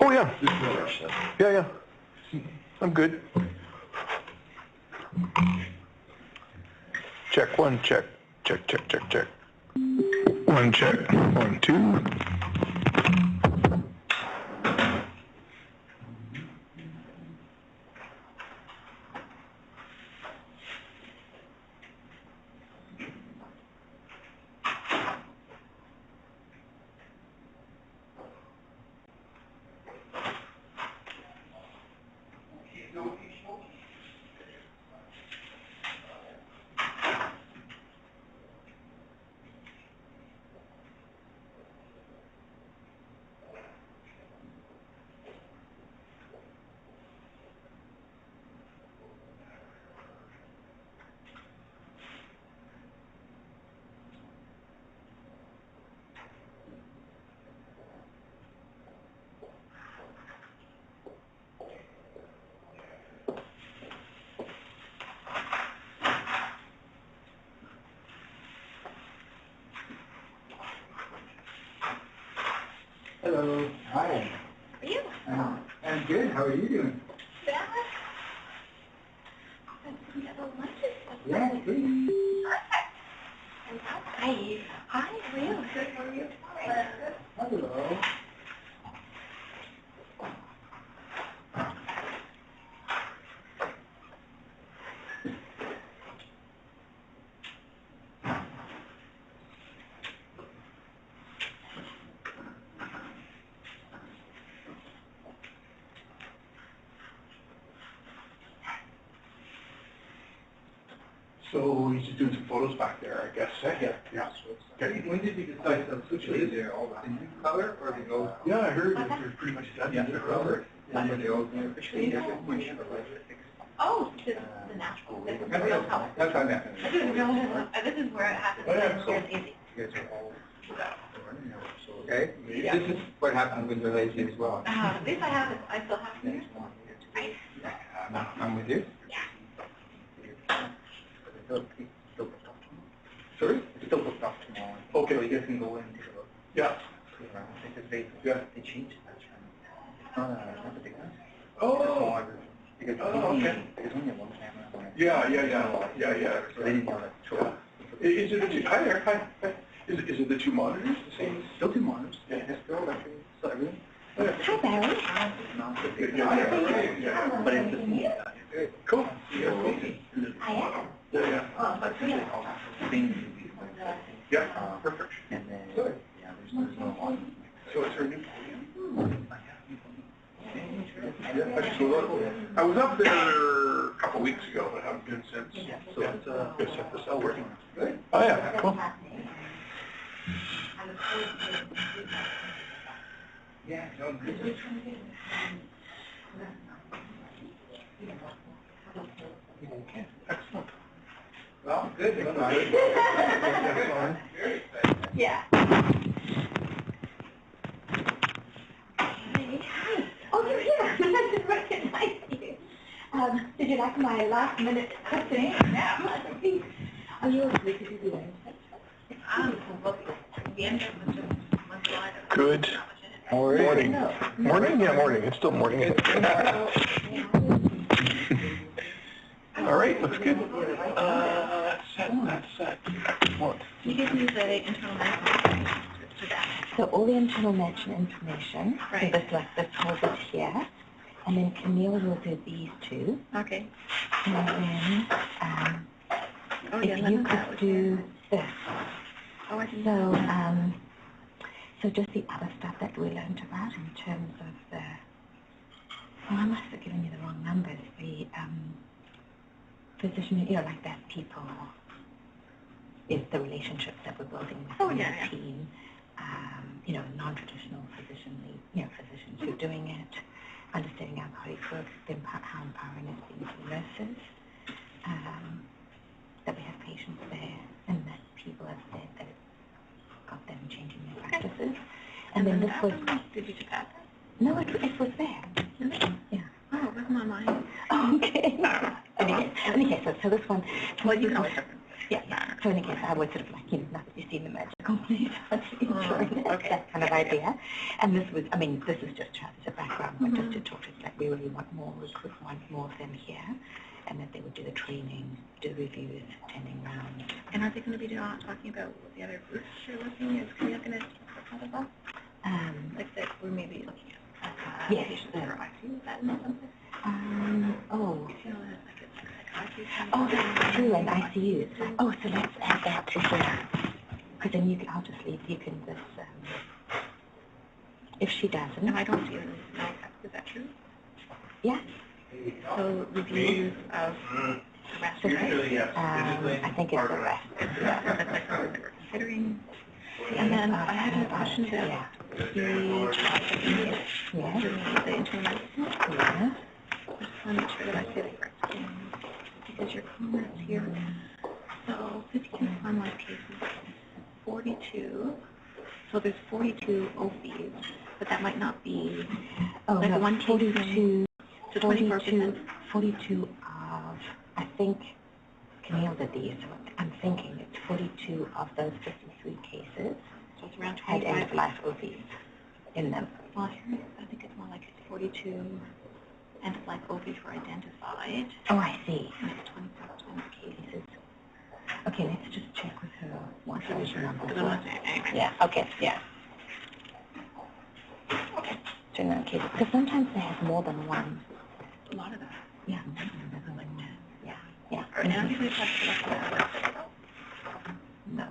Oh, yeah. Yeah. I'm good. Check, one, check. Check. One, check. 1, 2. Hello. Hi. How are you? I'm good. How are you doing? Yeah. We have a lunch and stuff. Yeah, please. Perfect. Hi. Hi, how are you? Good, how are you? Hello. So he's just doing some photos back there, I guess. Yeah. Okay. When did you decide to switch it? Is there all the new color or the old? Yeah, I heard that they're pretty much done. Yeah, they're covered. And the old new officially. Oh, this is the natural. This is the real color. That's how that This is real. This is where it happens. Oh, yeah, It's so- easy. You guys are all running now. So, okay. Yeah. This is what happened with the lady as well. At least I still have it. Right? I'm with you. Yeah. Still booked off tomorrow. Sorry? It's still booked off tomorrow. Okay. So you guys can go in and take a look. Yeah. Because they changed that term. It's not the big one. Oh. It's a smaller version. Because okay. there's only one camera on it. Yeah. So they didn't know that. So Is it the two? Hi there. Hi. Is it the two monitors? The same? still 2 monitors. Yeah. It's still actually still everything. Hi, Barry. It's not the big Yeah. but it's the small size. Cool. I am. Yeah. Yeah. Perfect. And then, Good. yeah, there's no one. So it's her new podium? Yeah, I just saw that. I was up there a couple weeks ago, but haven't been since. Yeah, so it's Good stuff. This all working. good. Oh, yeah. Cool. Yeah, no, good. Okay. Excellent. Well, good. Yeah. Hi. Oh, you're here. I didn't recognize you. Did you like my last minute testing? Yeah. Are you okay to do the end? The end was just one slide. Good. Morning. Morning? Yeah, morning. It's still morning. All right, looks good. That's set. Excellent. You give me the internal medicine for that. So all the internal medicine information, Right. so this holds it here, and then Camille will do these two. Okay. And then if you could do this. Oh, I didn't know. So just the other stuff that we learned about in terms of the, I must have given you the wrong numbers, the physician, like that people is the relationships that we're building with the team, non-traditional physicians who are doing it, understanding how bodies work, how empowering it's been to nurses, that we have patients there, and that people have said that it's got them changing their practices. And then this was... Did you just add that? No, it was there. Yeah. Oh, it wasn't on mine. Okay. Anyway, so this one... Well, you can always reference it. Yeah. So in a case, I was sort of like, not that you've seen the magical please, but enjoying it, that kind of idea. And this was, I mean, this is just as a background, but just to talk to us, like, we really want more, we could want more of them here, and that they would do the training, do the reviews, attending round. And are they going to be talking about what the other groups you're looking at? Is Camille going to talk about that? Like that we're maybe looking at patients for ICU, is that something? Oh. You know, like it's psychiatry. Oh, that's true, and ICU. Oh, so let's add that to here. Because then you can, I'll just leave, you can just, if she doesn't. And I don't even know, is that true? Yeah. So reviews of arrest, right? I think it's the rest. That's like something that we're considering. And then I had a question about the internal medicine. Yeah. I just want to make sure that I say the correct thing, because your comments here. So 52 finalized cases, 42. So there's 42 OBs, but that might not be like no, one case. 42. So 24%. 42 of, I think, Camille did these. I'm thinking it's 42 of those 53 cases. So it's around had 25 end-of-life OBs in them. Well, here I think it's more like 42 end-of-life OBs were identified. Oh, I see. And it's 25% of cases. Okay, let's just check with her once I remember. Anyway. Yeah, okay, yeah. Okay. So in that case, because sometimes they have more than one. A lot of them. Yeah. Like 10. Yeah, yeah. And I think we've had to No.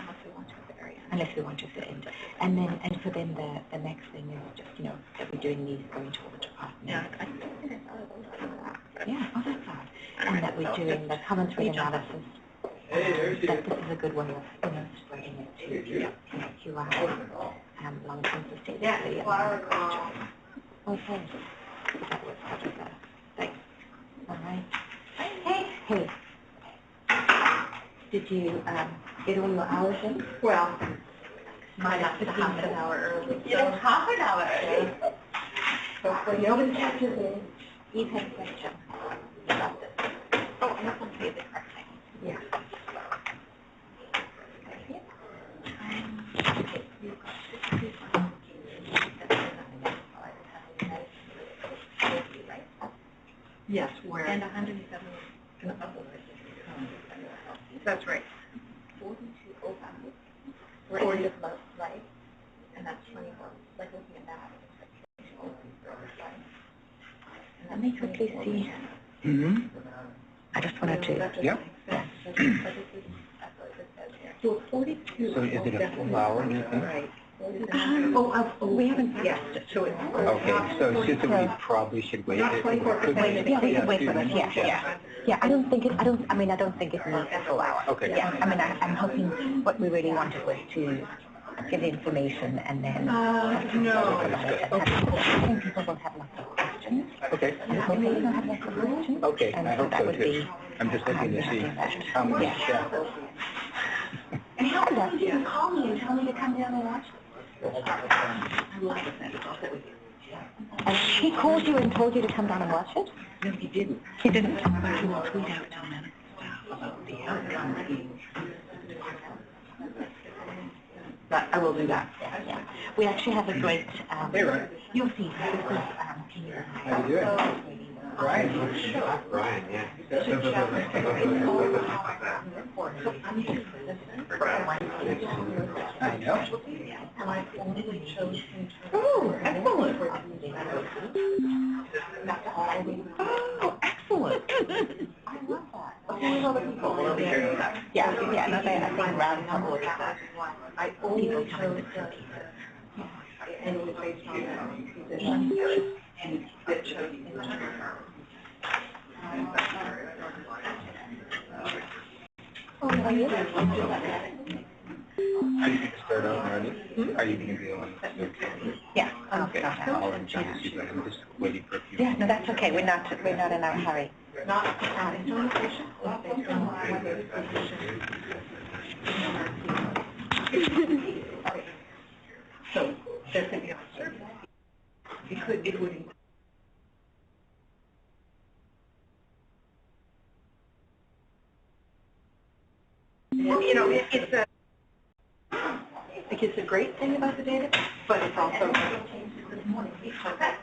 unless we want to at the very end. Unless we want to fit in. And then, and so then the next thing is just, that we're doing these going to all the departments. Yeah, I think I saw those. Yeah, oh, that's odd. And that we're doing the common thread analysis. That this is a good way of, spreading it to QI, long-term sustainability. Okay. That was part of that. Thanks. All right. Hey. Did you get all your hours in? Well, Mine up to half an hour early. You know, half an hour early. So when nobody catches in, you've had a question about this. Oh, I just want to say the correct thing. Yeah. Okay, you've got 52 final cases, right? Yes, where? And 107 That's right. 42 OPAs were end of life, and that's 21. Like looking at that, it's like Let me quickly see. Mm-hmm. I just wanted to. Yep. So 42. So is it a full hour, do you think? Right. We haven't Yeah, so it's Okay, so it's just that we probably should wait. Not 24%. Yeah, we can wait for this. Yeah. Yeah, I don't think it needs a full hour. Okay. Yeah, I mean, I'm hoping what we really wanted was to get the information and then. no. I think people will have lots of questions. Okay. I hope people will have lots of questions. Okay, And I so hope that so would too. be. I'm just looking to see how many staff. And how come you didn't call me and tell me to come down and watch? And he called you and told you to come down and watch it? No, he didn't. He didn't. But he will tweet out to medical staff about the outcome. But I will do that. Yeah. We actually have a great, you'll see, this is Peter. How you doing? Brian. Brian, yeah. I know. Oh, excellent. Oh, excellent. I love that. All other people will be hearing that. Yeah, no, I think around couple of I only chose and it was based on that position and that showed you. Oh, are you? Are you going to start out already? Are you going to be on? Yeah. Okay. I'll enjoy this, but I'm just waiting for a few. Yeah, no, that's okay. We're not in a hurry. Not internal patient, based on whether the physician. So there could be a service. It would. you know, it's a great thing about the data, but it's also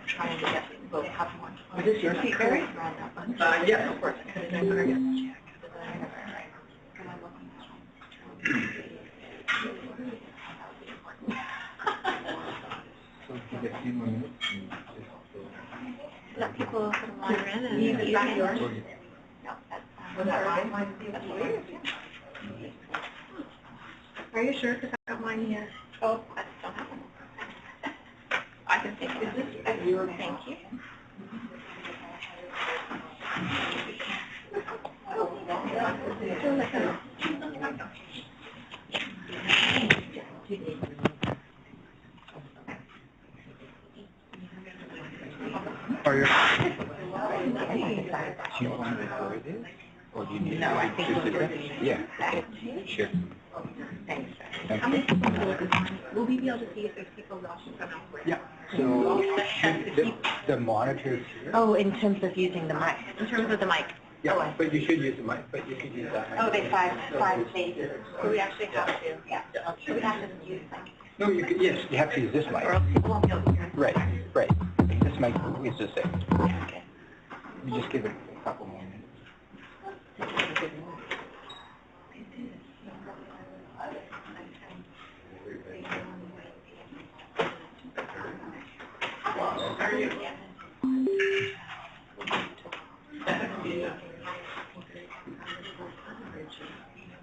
trying to get both have one. Is this your seat, Barry? Yeah, of course. So if you get a few more minutes, Let people wander in and use yours. Are you sure? Because I got mine here. Oh, I don't have one. I can take this. Thank you. Are you? Do you want to record this? Or do you need No, I think we'll it? Yeah, okay, sure. Thanks. Thank How you. many people will we be able to see if there's people rushing from elsewhere? Yeah, so the monitors here. Oh, in terms of using the mic. In terms of the mic. Yeah, but you should use the mic, but you could use that mic. Oh, they five stages. So we actually have to. Yeah. So we have to use like. No, you could, yes, you have to use this mic. Or else people won't be able to hear. Right, right. This mic is the same. Okay. You just give it a couple more minutes.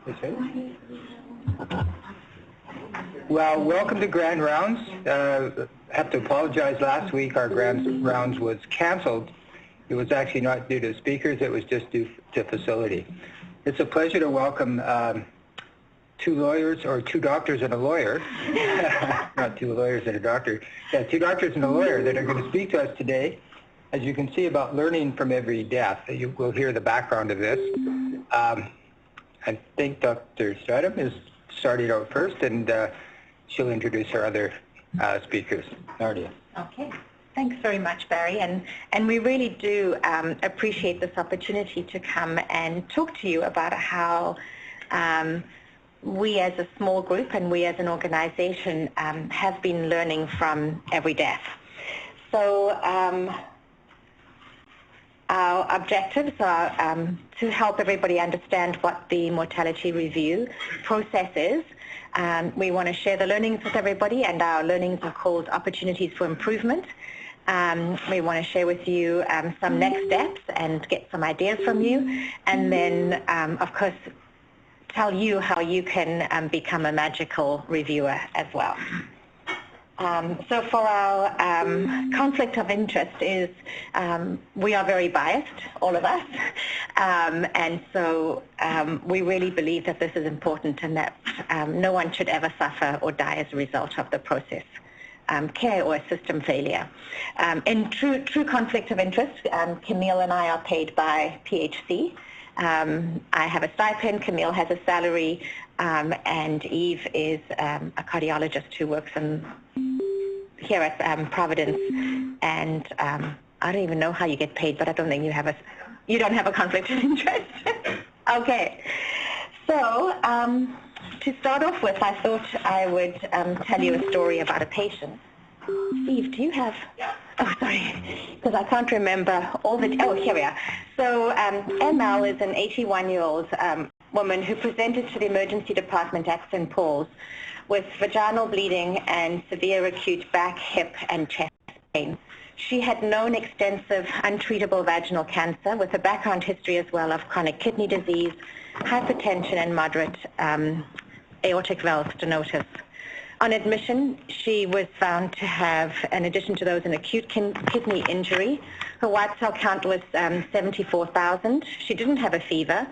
Okay. Well, welcome to Grand Rounds. I have to apologize. Last week our Grand Rounds was canceled. It was actually not due to speakers. It was just due to facility. It's a pleasure to welcome two lawyers, or two doctors and a lawyer. Not two lawyers and a doctor. Yeah, two doctors and a lawyer that are going to speak to us today. As you can see, about learning from every death. You will hear the background of this. I think Dr. Strydom is starting out first, and she'll introduce our other speakers. Nardia. Okay. Thanks very much, Barry. And we really do appreciate this opportunity to come and talk to you about how we as a small group and we as an organization have been learning from every death. So our objectives are to help everybody understand what the mortality review process is. We want to share the learnings with everybody, and our learnings are called opportunities for improvement. We want to share with you some next steps and get some ideas from you, and then, of course, tell you how you can become a magical reviewer as well. So for our conflict of interest is we are very biased, all of us, and so we really believe that this is important and that no one should ever suffer or die as a result of the process. Care or system failure. In true conflict of interest, Camille and I are paid by PHC. I have a stipend, Camille has a salary, and Eve is a cardiologist who works here at Providence. And I don't even know how you get paid, but I don't think you don't have a conflict of interest. Okay, so to start off with, I thought I would tell you a story about a patient. Steve, do you have... Oh, sorry, because I can't remember all the... Oh, here we are. So ML is an 81-year-old woman who presented to the emergency department at St. Paul's with vaginal bleeding and severe acute back, hip, and chest pain. She had known extensive untreatable vaginal cancer with a background history as well of chronic kidney disease, hypertension, and moderate aortic valve stenosis. On admission, she was found to have, in addition to those, an acute kidney injury. Her white cell count was 74,000. She didn't have a fever.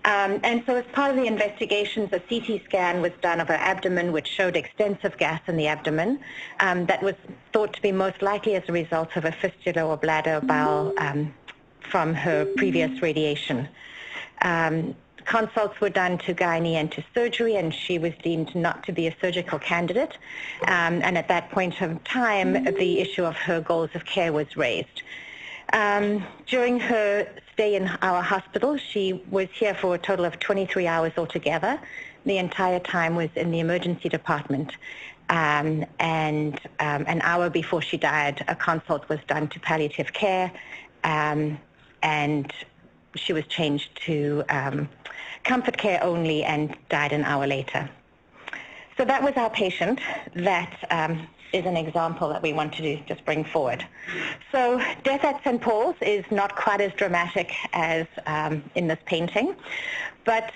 And so as part of the investigations, a CT scan was done of her abdomen, which showed extensive gas in the abdomen. That was thought to be most likely as a result of a fistula or bladder bowel from her previous radiation. Consults were done to gynae and to surgery, and she was deemed not to be a surgical candidate. And at that point of time, the issue of her goals of care was raised. During her stay in our hospital, she was here for a total of 23 hours altogether. the entire time was in the emergency department. And an hour before she died, a consult was done to palliative care, and she was changed to comfort care only and died an hour later. So that was our patient. That is an example that we want to just bring forward. So death at St. Paul's is not quite as dramatic as in this painting, but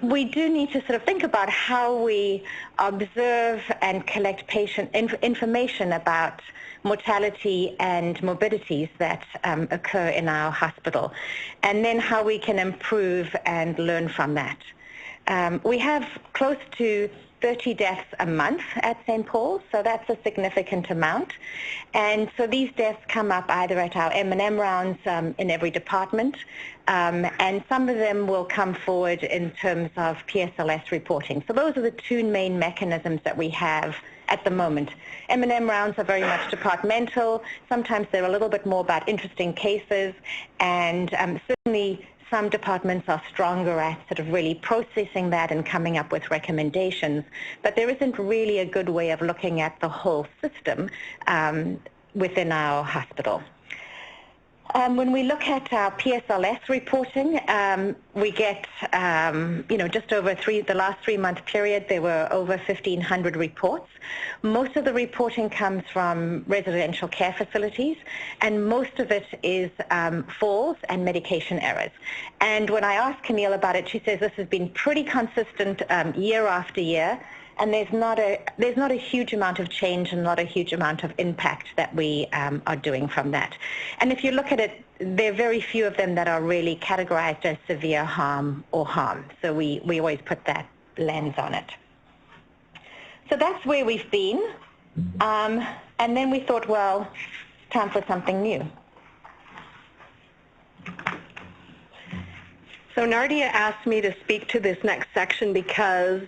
we do need to sort of think about how we observe and collect patient information about mortality and morbidities that occur in our hospital, and then how we can improve and learn from that. We have close to 30 deaths a month at St. Paul's, so that's a significant amount. And so these deaths come up either at our M&M rounds in every department, and some of them will come forward in terms of PSLS reporting. So those are the two main mechanisms that we have at the moment. M&M rounds are very much departmental. Sometimes they're a little bit more about interesting cases, and certainly some departments are stronger at sort of really processing that and coming up with recommendations, but there isn't really a good way of looking at the whole system within our hospital. When we look at our PSLS reporting, we get, just over the last 3-month period, there were over 1,500 reports. Most of the reporting comes from residential care facilities, and most of it is falls and medication errors. And when I asked Camille about it, she says this has been pretty consistent year after year, and there's not a huge amount of change and not a huge amount of impact that we are doing from that. And if you look at it, there are very few of them that are really categorized as severe harm or harm. So we always put that lens on it. So that's where we've been. And then we thought, well, time for something new. So Nardia asked me to speak to this next section because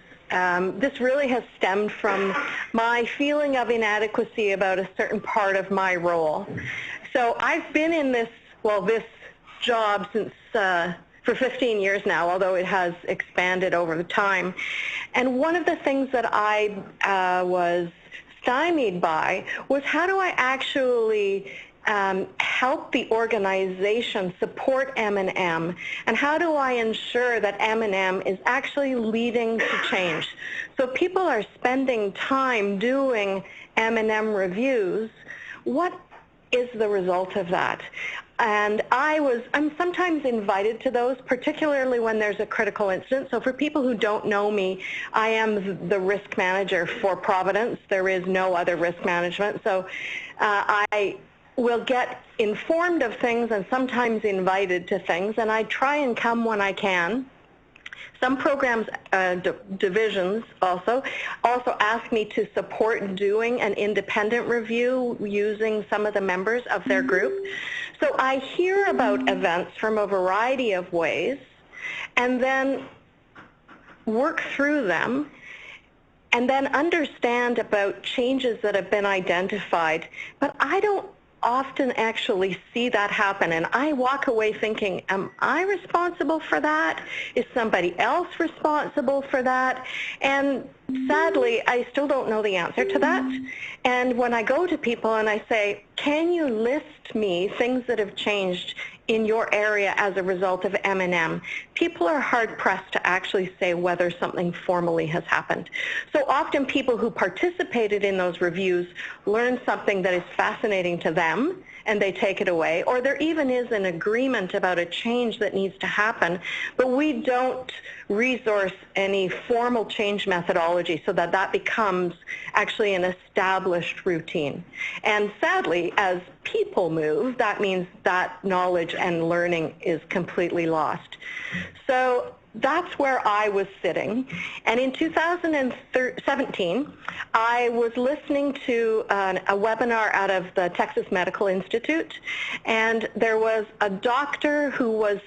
this really has stemmed from my feeling of inadequacy about a certain part of my role. So I've been in this job since for 15 years now, although it has expanded over the time. And one of the things that I was stymied by was how do I actually help the organization support M&M, and how do I ensure that M&M is actually leading to change? So people are spending time doing M&M reviews. What is the result of that? And I'm sometimes invited to those, particularly when there's a critical incident. So for people who don't know me, I am the risk manager for Providence. There is no other risk management. So I will get informed of things and sometimes invited to things, and I try and come when I can. Some programs, divisions also ask me to support doing an independent review using some of the members of their group. So I hear about events from a variety of ways and then work through them and then understand about changes that have been identified. But I don't often actually see that happen, and I walk away thinking, am I responsible for that? Is somebody else responsible for that? And sadly, I still don't know the answer to that. And when I go to people and I say, can you list me things that have changed in your area as a result of M&M, people are hard-pressed to actually say whether something formally has happened. So often people who participated in those reviews learn something that is fascinating to them, and they take it away, or there even is an agreement about a change that needs to happen, but we don't resource any formal change methodology so that that becomes actually an established routine. And sadly, as people move, that means that knowledge and learning is completely lost. So that's where I was sitting. And in 2017, I was listening to a webinar out of the Texas Medical Institute, and there was a doctor who was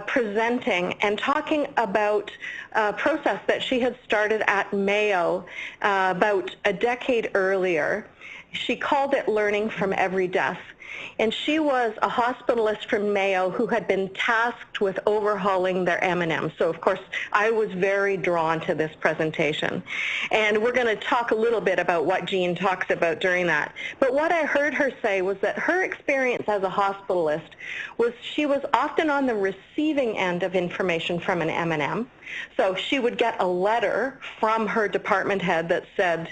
presenting and talking about a process that she had started at Mayo about a decade earlier. She called it learning from every death. And she was a hospitalist from Mayo who had been tasked with overhauling their M&M. So, of course, I was very drawn to this presentation. And we're going to talk a little bit about what Jean talks about during that. But what I heard her say was that her experience as a hospitalist was she was often on the receiving end of information from an M&M. So she would get a letter from her department head that said,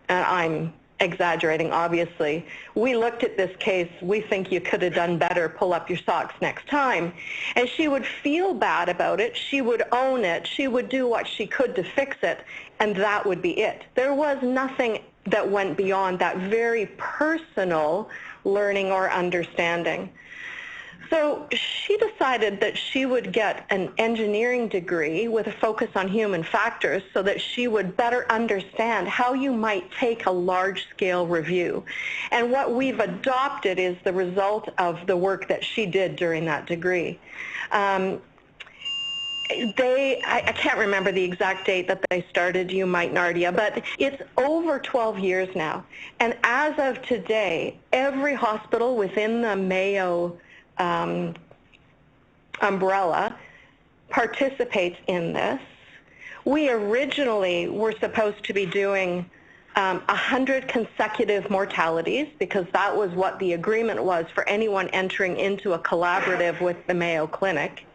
and I'm exaggerating, obviously, we looked at this case, we think you could have done better, pull up your socks next time. And she would feel bad about it, she would own it, she would do what she could to fix it, and that would be it. There was nothing that went beyond that very personal learning or understanding. So she decided that she would get an engineering degree with a focus on human factors so that she would better understand how you might take a large-scale review. And what we've adopted is the result of the work that she did during that degree. I can't remember the exact date that they started, you might, Nardia, but it's over 12 years now. And as of today, every hospital within the Mayo umbrella participates in this. We originally were supposed to be doing 100 consecutive mortalities because that was what the agreement was for anyone entering into a collaborative with the Mayo Clinic.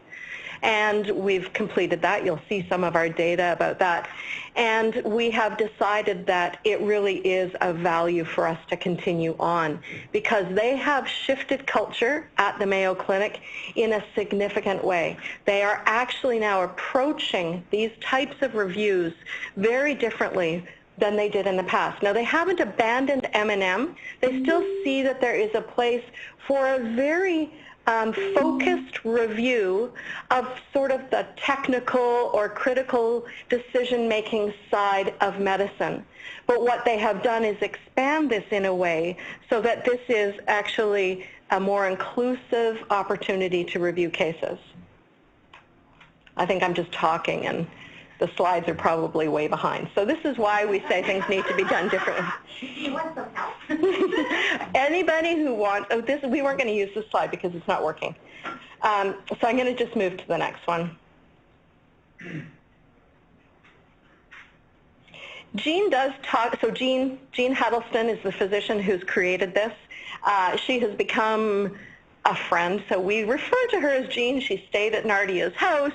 And we've completed that. You'll see some of our data about that. And we have decided that it really is of value for us to continue on because they have shifted culture at the Mayo Clinic in a significant way. They are actually now approaching these types of reviews very differently than they did in the past. Now, they haven't abandoned M&M. They still see that there is a place for a very focused review of sort of the technical or critical decision-making side of medicine. But what they have done is expand this in a way so that this is actually a more inclusive opportunity to review cases. I think I'm just talking and the slides are probably way behind. So this is why we say things need to be done differently. You want some help? Anybody who wants, we weren't going to use this slide because it's not working. So I'm going to just move to the next one. Jean does talk, so Jean Huddleston is the physician who's created this. She has become a friend, so we refer to her as Jean. She stayed at Nardia's house.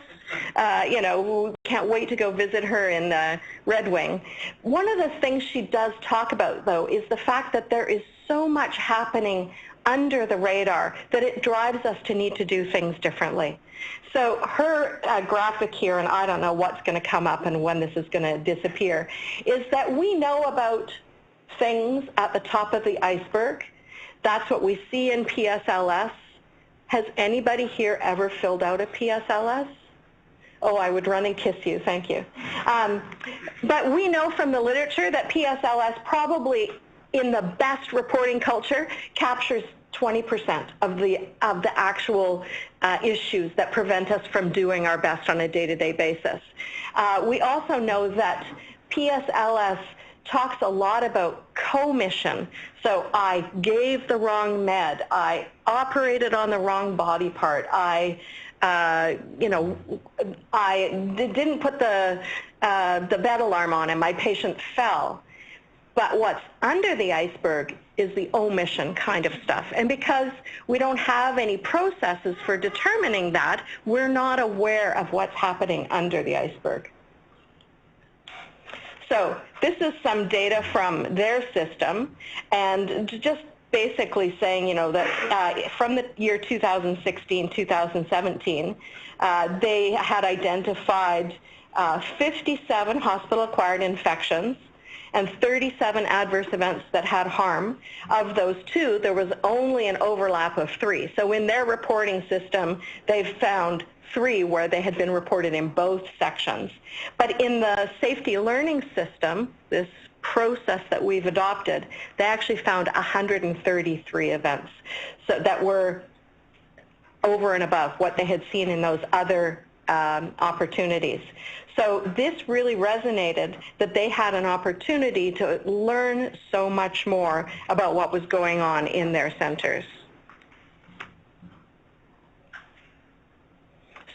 Can't wait to go visit her in Red Wing. One of the things she does talk about, though, is the fact that there is so much happening under the radar that it drives us to need to do things differently. So her graphic here, and I don't know what's going to come up and when this is going to disappear, is that we know about things at the top of the iceberg. That's what we see in PSLS. Has anybody here ever filled out a PSLS? Oh, I would run and kiss you, thank you. But we know from the literature that PSLS probably, in the best reporting culture, captures 20% of the actual issues that prevent us from doing our best on a day-to-day basis. We also know that PSLS talks a lot about commission. So I gave the wrong med, I operated on the wrong body part, I didn't put the bed alarm on and my patient fell. But what's under the iceberg is the omission kind of stuff. And because we don't have any processes for determining that, we're not aware of what's happening under the iceberg. So this is some data from their system, and just basically saying, that from the year 2016, 2017, they had identified 57 hospital-acquired infections and 37 adverse events that had harm. Of those 2, there was only an overlap of 3. So in their reporting system, they've found 3 where they had been reported in both sections. But in the safety learning system, this process that we've adopted, they actually found 133 events so that were over and above what they had seen in those other opportunities. So this really resonated, that they had an opportunity to learn so much more about what was going on in their centers.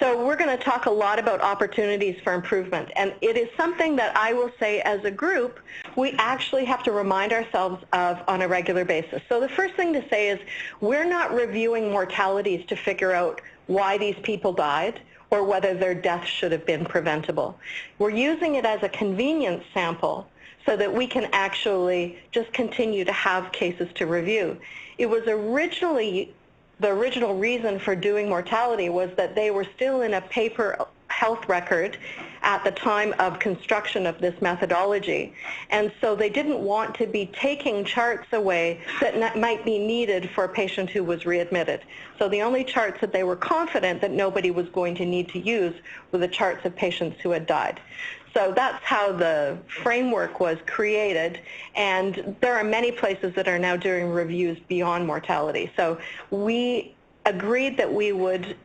So we're going to talk a lot about opportunities for improvement, and it is something that I will say as a group we actually have to remind ourselves of on a regular basis. So the first thing to say is we're not reviewing mortalities to figure out why these people died or whether their death should have been preventable. We're using it as a convenience sample so that we can actually just continue to have cases to review. It was originally, the original reason for doing mortality was that they were still in a paper health record at the time of construction of this methodology. And so they didn't want to be taking charts away that might be needed for a patient who was readmitted. So the only charts that they were confident that nobody was going to need to use were the charts of patients who had died. So that's how the framework was created, and there are many places that are now doing reviews beyond mortality. So we agreed that we would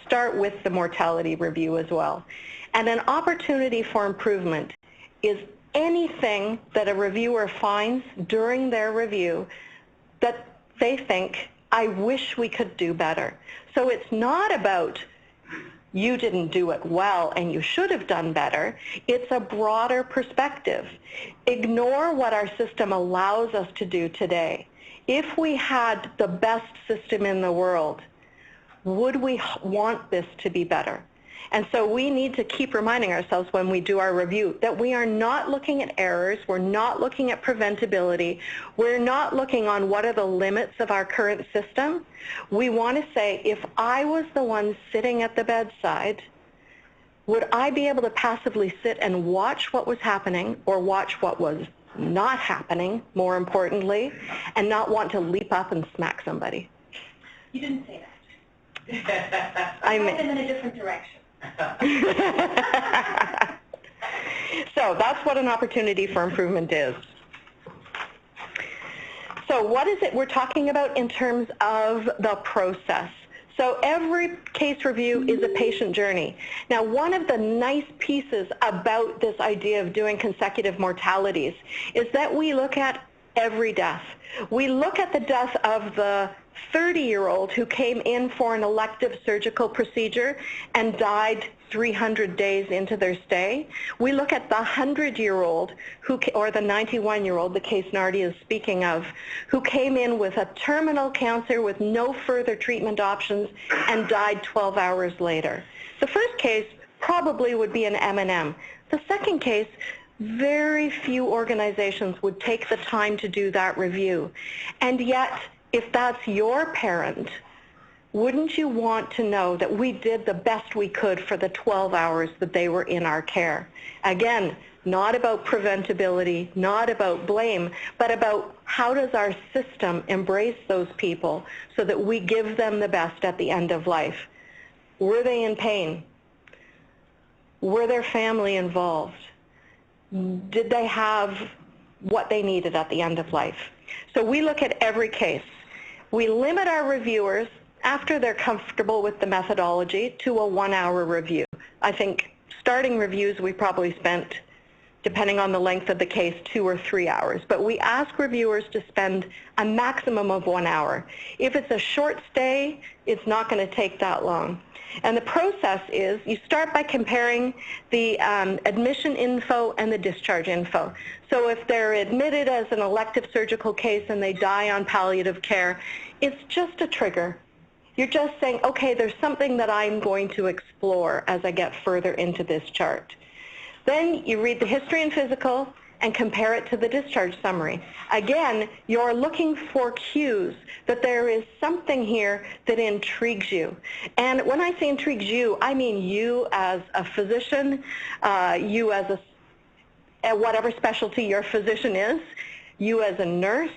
start with the mortality review as well. And an opportunity for improvement is anything that a reviewer finds during their review that they think, I wish we could do better. So it's not about you didn't do it well and you should have done better. It's a broader perspective. Ignore what our system allows us to do today. If we had the best system in the world, would we want this to be better? And so we need to keep reminding ourselves when we do our review that we are not looking at errors, we're not looking at preventability, we're not looking on what are the limits of our current system. We want to say, if I was the one sitting at the bedside, would I be able to passively sit and watch what was happening or watch what was not happening, more importantly, and not want to leap up and smack somebody? You didn't say that. I went in a different direction. So that's what an opportunity for improvement is. So what is it we're talking about in terms of the process? So every case review is a patient journey. Now, one of the nice pieces about this idea of doing consecutive mortalities is that we look at every death. We look at the death of the 30-year-old who came in for an elective surgical procedure and died 300 days into their stay. We look at the 100-year-old or the 91-year-old, the case Nardia is speaking of, who came in with a terminal cancer with no further treatment options and died 12 hours later. The first case probably would be an M&M. The second case, very few organizations would take the time to do that review. And yet, if that's your parent, wouldn't you want to know that we did the best we could for the 12 hours that they were in our care? Again, not about preventability, not about blame, but about how does our system embrace those people so that we give them the best at the end of life? Were they in pain? Were their family involved? Did they have what they needed at the end of life? So we look at every case. We limit our reviewers, after they're comfortable with the methodology, to a 1-hour review. I think starting reviews we probably spent, depending on the length of the case, 2 or 3 hours. But we ask reviewers to spend a maximum of 1 hour. If it's a short stay, it's not going to take that long. And the process is you start by comparing the admission info and the discharge info. So if they're admitted as an elective surgical case and they die on palliative care, it's just a trigger. You're just saying, okay, there's something that I'm going to explore as I get further into this chart. Then you read the history and physical and compare it to the discharge summary. Again, you're looking for cues that there is something here that intrigues you. And when I say intrigues you, I mean you as a physician, you as whatever specialty your physician is, you as a nurse.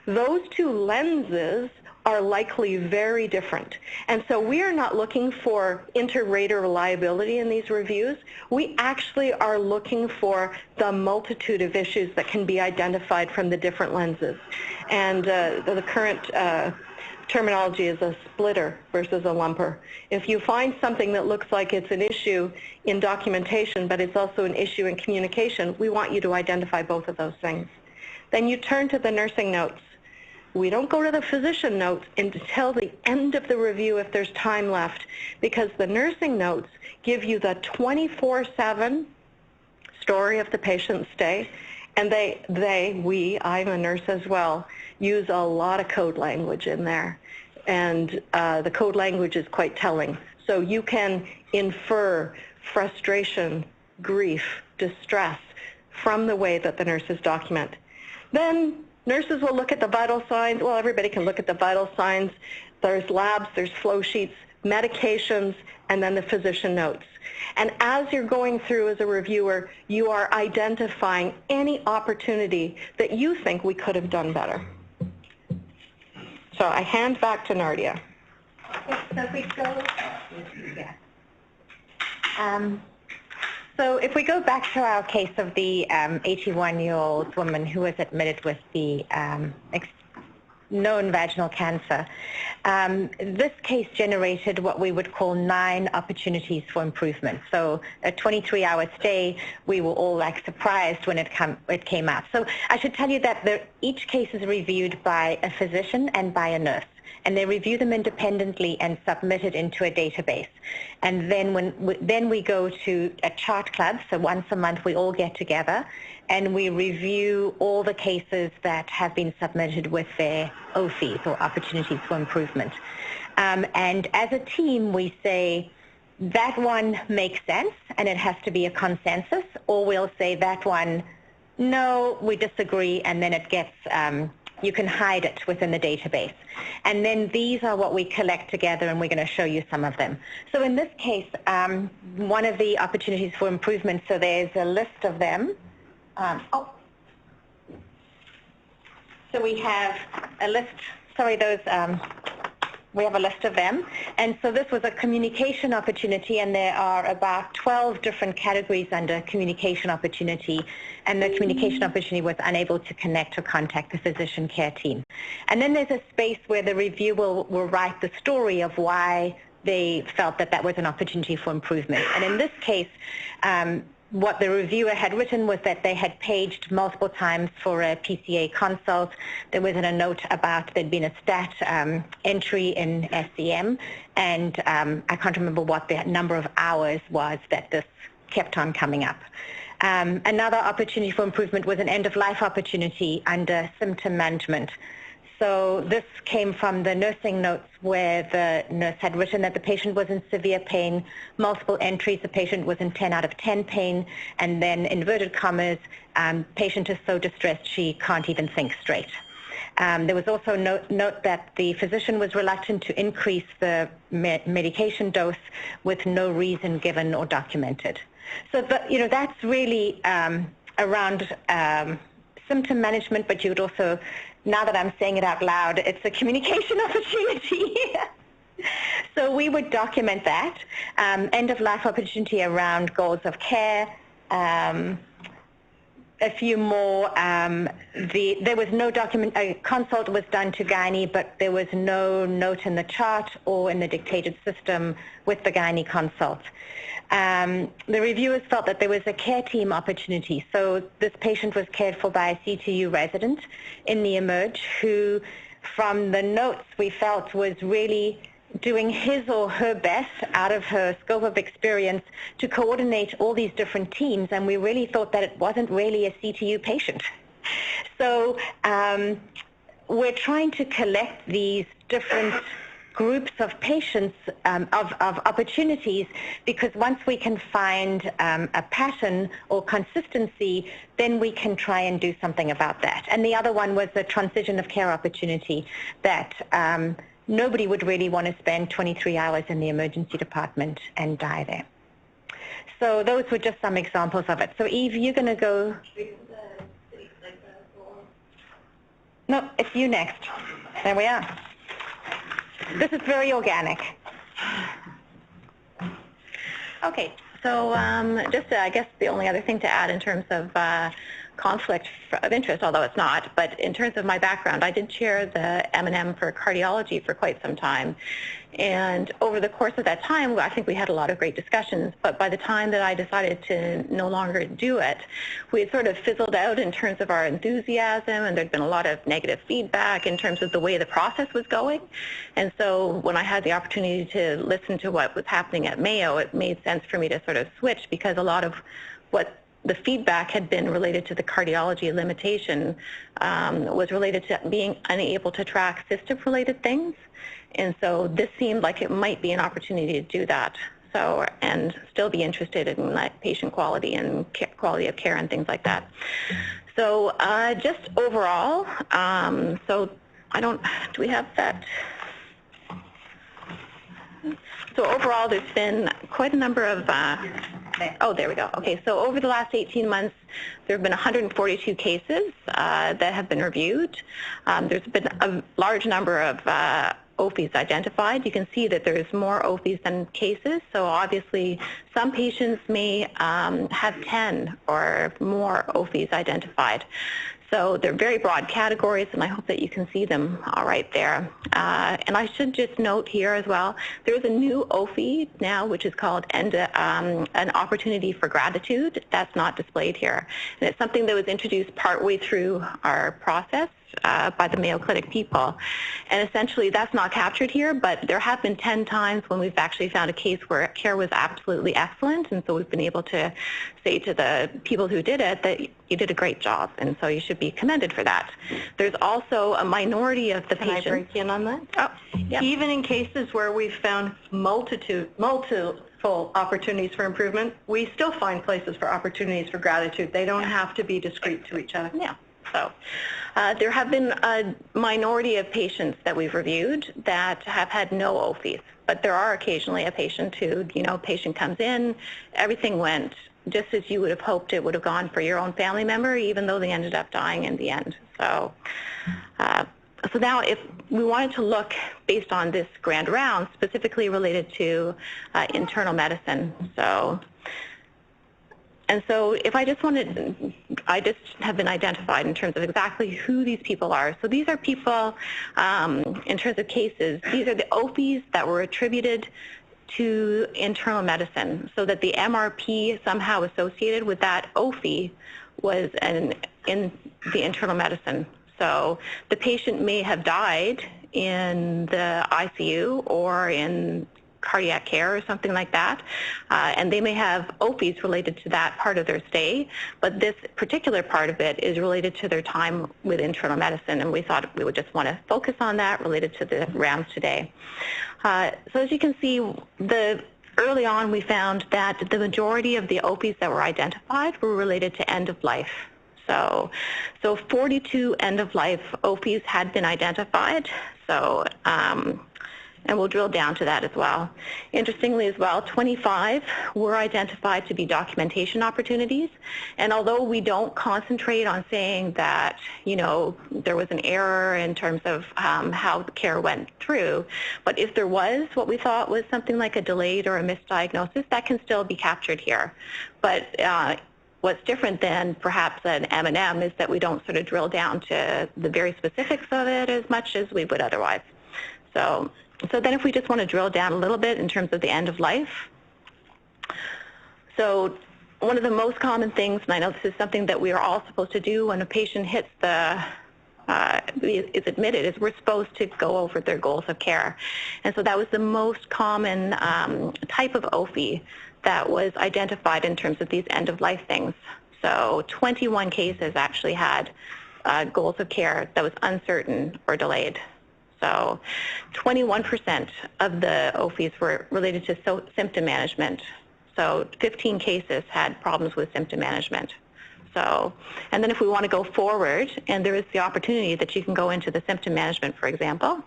Those two lenses are likely very different. And so we are not looking for inter-rater reliability in these reviews. We actually are looking for the multitude of issues that can be identified from the different lenses. And the current terminology is a splitter versus a lumper. If you find something that looks like it's an issue in documentation, but it's also an issue in communication, we want you to identify both of those things. Then you turn to the nursing notes. We don't go to the physician notes until the end of the review if there's time left, because the nursing notes give you the 24/7 story of the patient's stay, and I'm a nurse as well, use a lot of code language in there. And the code language is quite telling. So you can infer frustration, grief, distress from the way that the nurses document. Then nurses will look at the vital signs. Well, everybody can look at the vital signs. There's labs, there's flow sheets, medications, and then the physician notes. And as you're going through as a reviewer, you are identifying any opportunity that you think we could have done better. So I hand back to Nardia. Okay, so if we go, so if we go back to our case of the 81-year-old woman who was admitted with the known vaginal cancer, this case generated what we would call 9 opportunities for improvement. So a 23-hour stay, we were all like surprised when it came out. So I should tell you that each case is reviewed by a physician and by a nurse, and they review them independently and submit it into a database. And then we go to a chart club, so once a month we all get together and we review all the cases that have been submitted with their OFIs, or opportunities for improvement. And as a team, we say that one makes sense and it has to be a consensus, or we'll say that one, no, we disagree, and then it gets, you can hide it within the database. And then these are what we collect together, and we're going to show you some of them. So in this case, one of the opportunities for improvement, so there's a list of them. So we have a list, we have a list of them. And so this was a communication opportunity, and there are about 12 different categories under communication opportunity, and the communication opportunity was unable to connect or contact the physician care team. And then there's a space where the reviewer will write the story of why they felt that that was an opportunity for improvement. And in this case, what the reviewer had written was that they had paged multiple times for a PCA consult. There was a note about there'd been a stat entry in SEM, and I can't remember what the number of hours was that this kept on coming up. Another opportunity for improvement was an end-of-life opportunity under symptom management. So this came from the nursing notes, where the nurse had written that the patient was in severe pain, multiple entries, the patient was in 10 out of 10 pain, and then inverted commas, patient is so distressed she can't even think straight. There was also note that the physician was reluctant to increase the medication dose with no reason given or documented. So that's really around symptom management, but you would also, now that I'm saying it out loud, it's a communication opportunity. So we would document that. End-of-life opportunity around goals of care. A few more. There was no document. A consult was done to gynae, but there was no note in the chart or in the dictated system with the gynae consult. The reviewers felt that there was a care team opportunity. So this patient was cared for by a CTU resident in the eMERGE, who, from the notes, we felt was really doing his or her best out of her scope of experience to coordinate all these different teams, and we really thought that it wasn't really a CTU patient. So we're trying to collect these different groups of patients, of opportunities, because once we can find a pattern or consistency, then we can try and do something about that. And the other one was the transition of care opportunity, that nobody would really want to spend 23 hours in the emergency department and die there. So those were just some examples of it. So Eve, you're going to go... No, it's you next. There we are. This is very organic. Okay, so just I guess the only other thing to add in terms of conflict of interest, although it's not, but in terms of my background, I did chair the M&M for cardiology for quite some time. And over the course of that time, I think we had a lot of great discussions, but by the time that I decided to no longer do it, we had sort of fizzled out in terms of our enthusiasm, and there'd been a lot of negative feedback in terms of the way the process was going. And so when I had the opportunity to listen to what was happening at Mayo, it made sense for me to sort of switch, because a lot of what the feedback had been related to the cardiology limitation was related to being unable to track SYMPTOM-related things. And so this seemed like it might be an opportunity to do that. So, and still be interested in like patient quality and quality of care and things like that. So just overall, so do we have that? So overall, there's been quite a number of, oh, there we go. Okay, so over the last 18 months, there have been 142 cases that have been reviewed. There's been a large number of OPIs identified. You can see that there's more OPIs than cases, so obviously some patients may have 10 or more OPIs identified. So they're very broad categories, and I hope that you can see them all right there. And I should just note here as well, there's a new OPI now, which is called an opportunity for gratitude. That's not displayed here. And it's something that was introduced partway through our process by the Mayo Clinic people. And essentially that's not captured here, but there have been 10 times when we've actually found a case where care was absolutely excellent, and so we've been able to say to the people who did it that you did a great job, and so you should be commended for that. There's also a minority of the patients. Can I break in on that? Oh, yeah. Even in cases where we've found multiple opportunities for improvement, we still find places for opportunities for gratitude. They don't have to be discrete to each other. Yeah. So there have been a minority of patients that we've reviewed that have had no OPIs, but there are occasionally a patient who, patient comes in, everything went just as you would have hoped it would have gone for your own family member, even though they ended up dying in the end. So, so now if we wanted to look based on this grand round, specifically related to internal medicine, and so if I just have been identified in terms of exactly who these people are. So these are people, in terms of cases, these are the OPIs that were attributed to internal medicine, so that the MRP somehow associated with that OPI was in the internal medicine. So the patient may have died in the ICU or in cardiac care or something like that, and they may have OPIs related to that part of their stay, but this particular part of it is related to their time with internal medicine, and we thought we would just want to focus on that related to the rounds today. So as you can see, early on we found that the majority of the OPIs that were identified were related to end of life. So 42 end-of-life OPIs had been identified, and we'll drill down to that as well. Interestingly as well, 25 were identified to be documentation opportunities, and although we don't concentrate on saying that, there was an error in terms of how the care went through, but if there was what we thought was something like a delayed or a misdiagnosis, that can still be captured here. But what's different than perhaps an M&M is that we don't sort of drill down to the very specifics of it as much as we would otherwise. So then if we just want to drill down a little bit in terms of the end of life. So one of the most common things, and I know this is something that we are all supposed to do when a patient hits is admitted, is we're supposed to go over their goals of care. And so that was the most common type of OPI that was identified in terms of these end-of-life things. So 21 cases actually had goals of care that was uncertain or delayed. So 21% of the OPIs were related to symptom management. So 15 cases had problems with symptom management. So, and then if we want to go forward, and there is the opportunity that you can go into the symptom management, for example.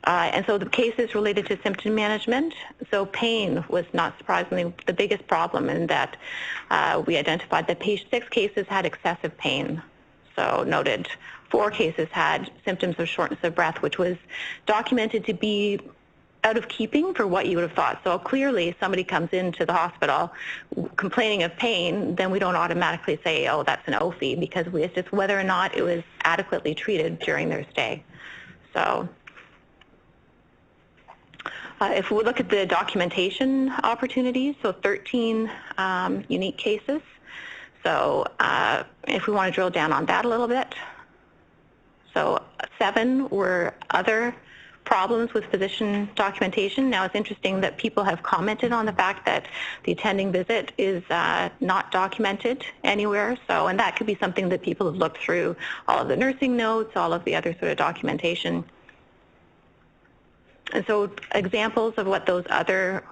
And so the cases related to symptom management, so pain was not surprisingly the biggest problem, in that we identified that 6 cases had excessive pain. So noted 4 cases had symptoms of shortness of breath, which was documented to be out of keeping for what you would have thought. So clearly, somebody comes into the hospital complaining of pain, then we don't automatically say, oh, that's an OFI, because it's just whether or not it was adequately treated during their stay. So if we look at the documentation opportunities, so 13 unique cases. So if we want to drill down on that a little bit, so 7 were other problems with physician documentation. Now, it's interesting that people have commented on the fact that the attending visit is not documented anywhere. So, and that could be something that people have looked through all of the nursing notes, all of the other sort of documentation. And so examples of what those other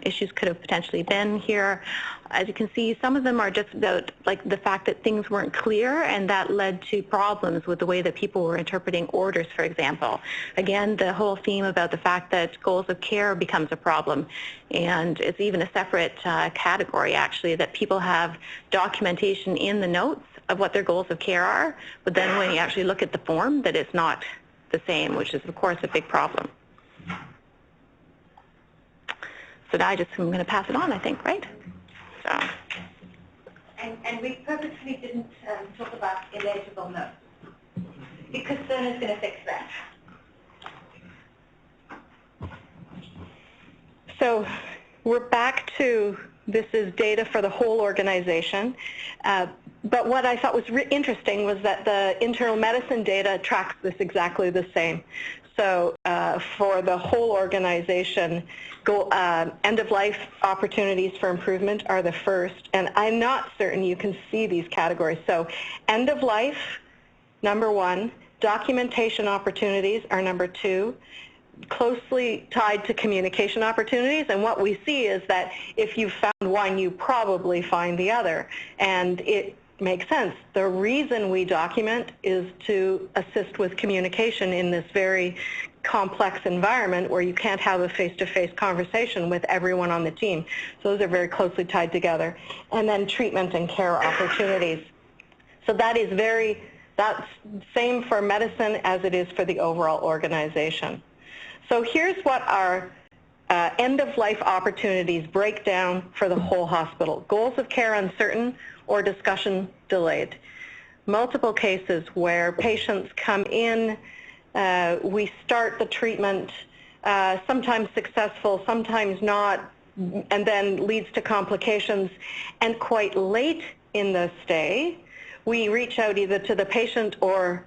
issues could have potentially been here. As you can see, some of them are just about like the fact that things weren't clear, and that led to problems with the way that people were interpreting orders, for example. Again, the whole theme about the fact that goals of care becomes a problem, and it's even a separate category, actually, that people have documentation in the notes of what their goals of care are, but then when you actually look at the form, that it's not the same, which is, of course, a big problem. So now I'm going to pass it on, I think, right? So. And we purposely didn't talk about illegible notes, because Stern is going to fix that. So we're back to, this is data for the whole organization. But what I thought was interesting was that the internal medicine data tracks this exactly the same. So for the whole organization, end-of-life opportunities for improvement are the first, and I'm not certain you can see these categories. So end-of-life, number 1, documentation opportunities are number 2, closely tied to communication opportunities, and what we see is that if you found one, you probably find the other, and it makes sense. The reason we document is to assist with communication in this very complex environment where you can't have a face-to-face conversation with everyone on the team. So those are very closely tied together. And then treatment and care opportunities. So that is that's same for medicine as it is for the overall organization. So here's what our end-of-life opportunities break down for the whole hospital. Goals of care uncertain or discussion delayed. Multiple cases where patients come in, we start the treatment, sometimes successful, sometimes not, and then leads to complications. And quite late in the stay, we reach out either to the patient or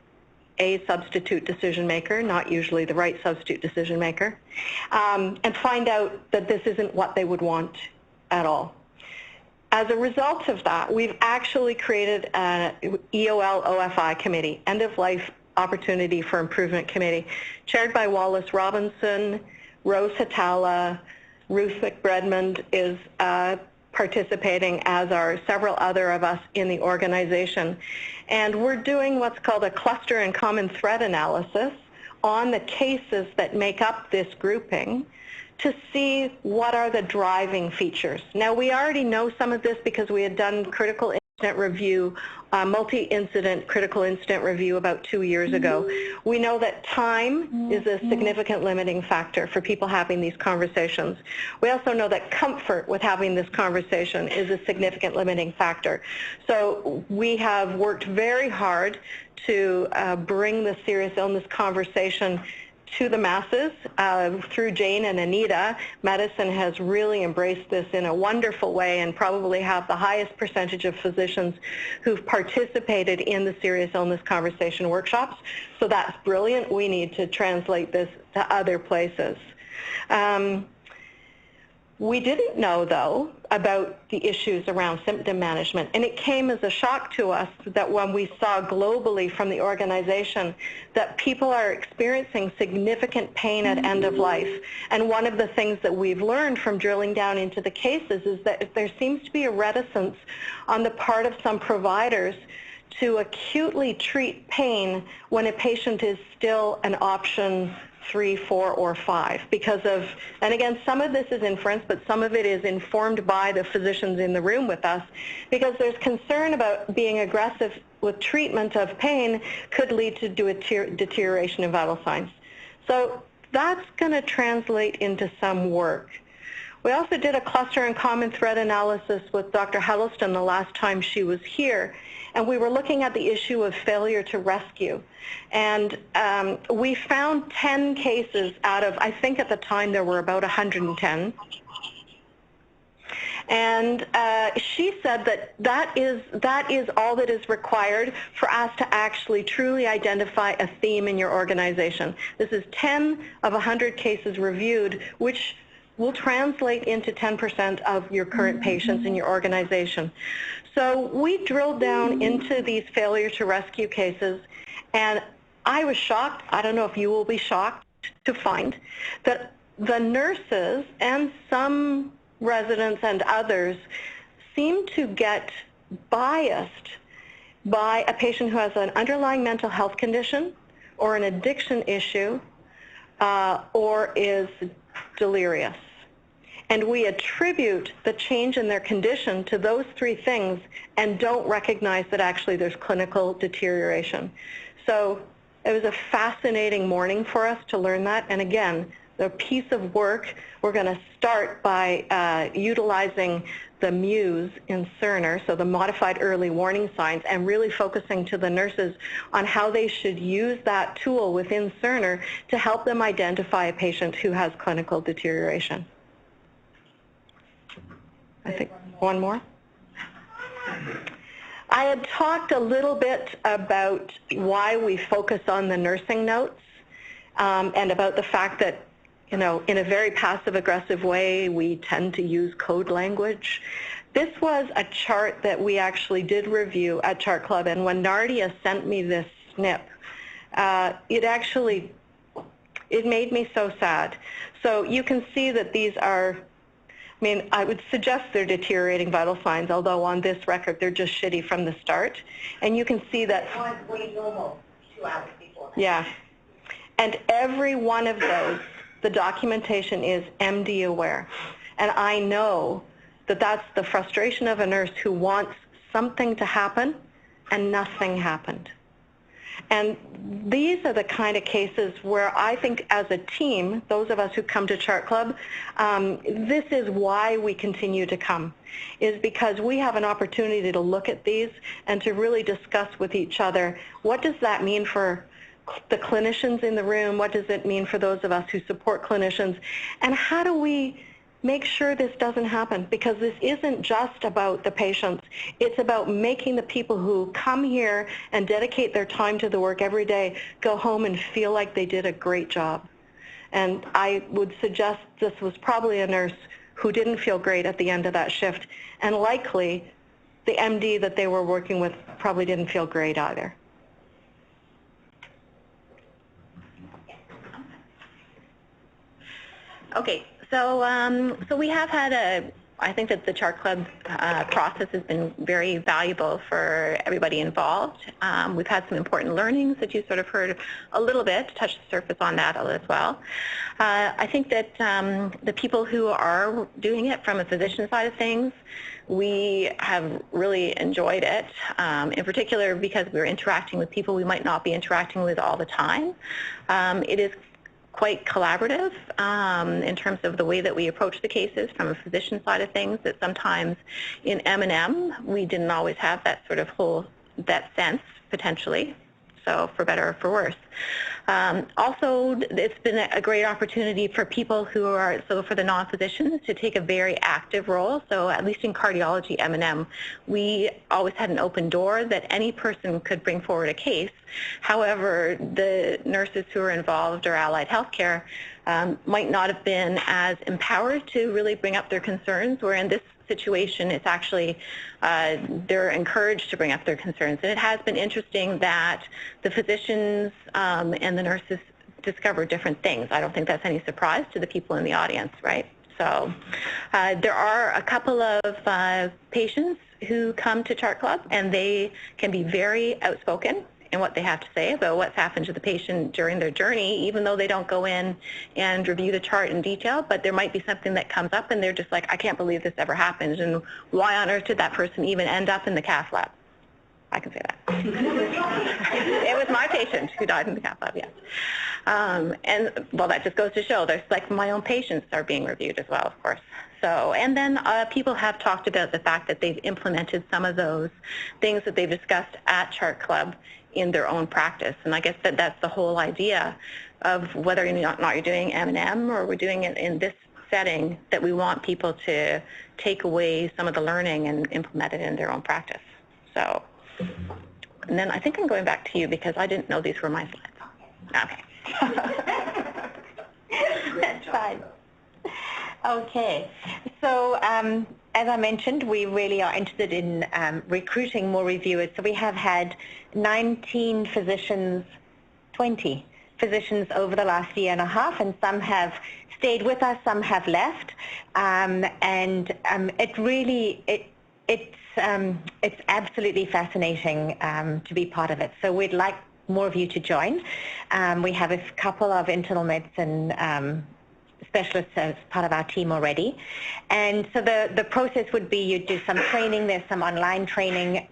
a substitute decision maker, not usually the right substitute decision maker, and find out that this isn't what they would want at all. As a result of that, we've actually created an EOL-OFI committee, End-of-Life Opportunity for Improvement Committee, chaired by Wallace Robinson, Rose Hatala, Ruth McBredmond is participating, as are several other of us in the organization. And we're doing what's called a cluster and common thread analysis on the cases that make up this grouping to see what are the driving features. Now, we already know some of this because we had done critical incident review, multi-incident critical incident review about 2 years ago. We know that time is a significant limiting factor for people having these conversations. We also know that comfort with having this conversation is a significant limiting factor. So we have worked very hard to bring the serious illness conversation to the masses. Through Jane and Anita, medicine has really embraced this in a wonderful way and probably have the highest percentage of physicians who've participated in the serious illness conversation workshops. So that's brilliant. We need to translate this to other places. We didn't know, though, about the issues around symptom management, and it came as a shock to us that when we saw globally from the organization that people are experiencing significant pain at end of life. And one of the things that we've learned from drilling down into the cases is that there seems to be a reticence on the part of some providers to acutely treat pain when a patient is still an option 3, 4, or 5 because of, and again, some of this is inference, but some of it is informed by the physicians in the room with us because there's concern about being aggressive with treatment of pain could lead to deterioration of vital signs. So that's going to translate into some work. We also did a cluster and common thread analysis with Dr. Huddleston the last time she was here, and we were looking at the issue of failure to rescue. And we found 10 cases out of, I think at the time there were about 110. And she said that is all that is required for us to actually truly identify a theme in your organization. This is 10 of 100 cases reviewed, which will translate into 10% of your current patients in your organization. So we drilled down into these failure to rescue cases, and I was shocked, I don't know if you will be shocked, to find that the nurses and some residents and others seem to get biased by a patient who has an underlying mental health condition or an addiction issue or is delirious. And we attribute the change in their condition to those three things and don't recognize that actually there's clinical deterioration. So it was a fascinating morning for us to learn that. And again, the piece of work, we're going to start by utilizing the MUSE in Cerner, so the Modified Early Warning Signs, and really focusing to the nurses on how they should use that tool within Cerner to help them identify a patient who has clinical deterioration. I think one more. I had talked a little bit about why we focus on the nursing notes and about the fact that, you know, in a very passive-aggressive way, we tend to use code language. This was a chart that we actually did review at Chart Club, and when Nardia sent me this snip, it made me so sad. So you can see that these are, I mean, I would suggest they're deteriorating vital signs, although on this record they're just shitty from the start. And you can see that. Way normal 2 hours before. Yeah. And every one of those, the documentation is MD aware. And I know that that's the frustration of a nurse who wants something to happen and nothing happened. And these are the kind of cases where I think as a team, those of us who come to Chart Club, this is why we continue to come, is because we have an opportunity to look at these and to really discuss with each other, what does that mean for the clinicians in the room, what does it mean for those of us who support clinicians, and how do we make sure this doesn't happen, because this isn't just about the patients. It's about making the people who come here and dedicate their time to the work every day go home and feel like they did a great job. And I would suggest this was probably a nurse who didn't feel great at the end of that shift, and likely the MD that they were working with probably didn't feel great either. Okay, so we have had I think that the Chart Club process has been very valuable for everybody involved. We've had some important learnings that you sort of heard a little bit, touch the surface on that as well. I think that the people who are doing it from a physician side of things, we have really enjoyed it, in particular because we're interacting with people we might not be interacting with all the time. It is quite collaborative in terms of the way that we approach the cases from a physician side of things, that sometimes in M&M we didn't always have that sort of that sense potentially, so for better or for worse. Also, it's been a great opportunity for people who are, so for the non-physicians to take a very active role. So at least in cardiology M&M, we always had an open door that any person could bring forward a case. However, the nurses who are involved or allied healthcare might not have been as empowered to really bring up their concerns, where in this situation it's actually they're encouraged to bring up their concerns. And it has been interesting that the physicians and the nurses discover different things. I don't think that's any surprise to the people in the audience, right? So there are a couple of patients who come to Chart Club, and they can be very outspoken in what they have to say about what's happened to the patient during their journey, even though they don't go in and review the chart in detail. But there might be something that comes up and they're just like, I can't believe this ever happened, and why on earth did that person even end up in the cath lab? I can say that. It was my patient who died in the cath lab, yes. And, well, that just goes to show there's, like, my own patients are being reviewed as well, of course. So, and then people have talked about the fact that they've implemented some of those things that they've discussed at Chart Club in their own practice. And I guess that's the whole idea of whether or not you're doing M&M or we're doing it in this setting, that we want people to take away some of the learning and implement it in their own practice. So, and then I think I'm going back to you because I didn't know these were my slides. Okay. That's fine. Okay. So, as I mentioned, we really are interested in recruiting more reviewers. So we have had 19 physicians, 20 physicians over the last year and a half, and some have stayed with us, some have left, and it really, it's absolutely fascinating to be part of it. So we'd like more of you to join. We have a couple of internal medicine specialists as part of our team already. And so the process would be you do some training, there's some online training.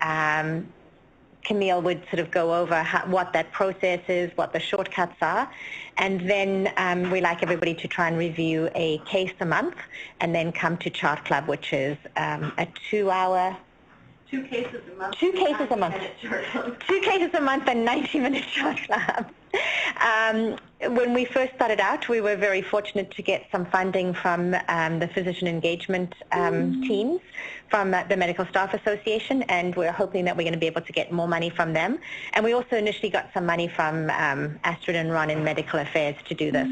Camille would sort of go over what that process is, what the shortcuts are, and then we like everybody to try and review a case a month and then come to Chart Club, which is a 2-hour... 2 cases a month. 2 cases a month. 2 cases a month and 90-minute Chart Club. When we first started out, we were very fortunate to get some funding from the physician engagement teams from the Medical Staff Association, and we're hoping that we're going to be able to get more money from them. And we also initially got some money from Astrid and Ron in Medical Affairs to do this.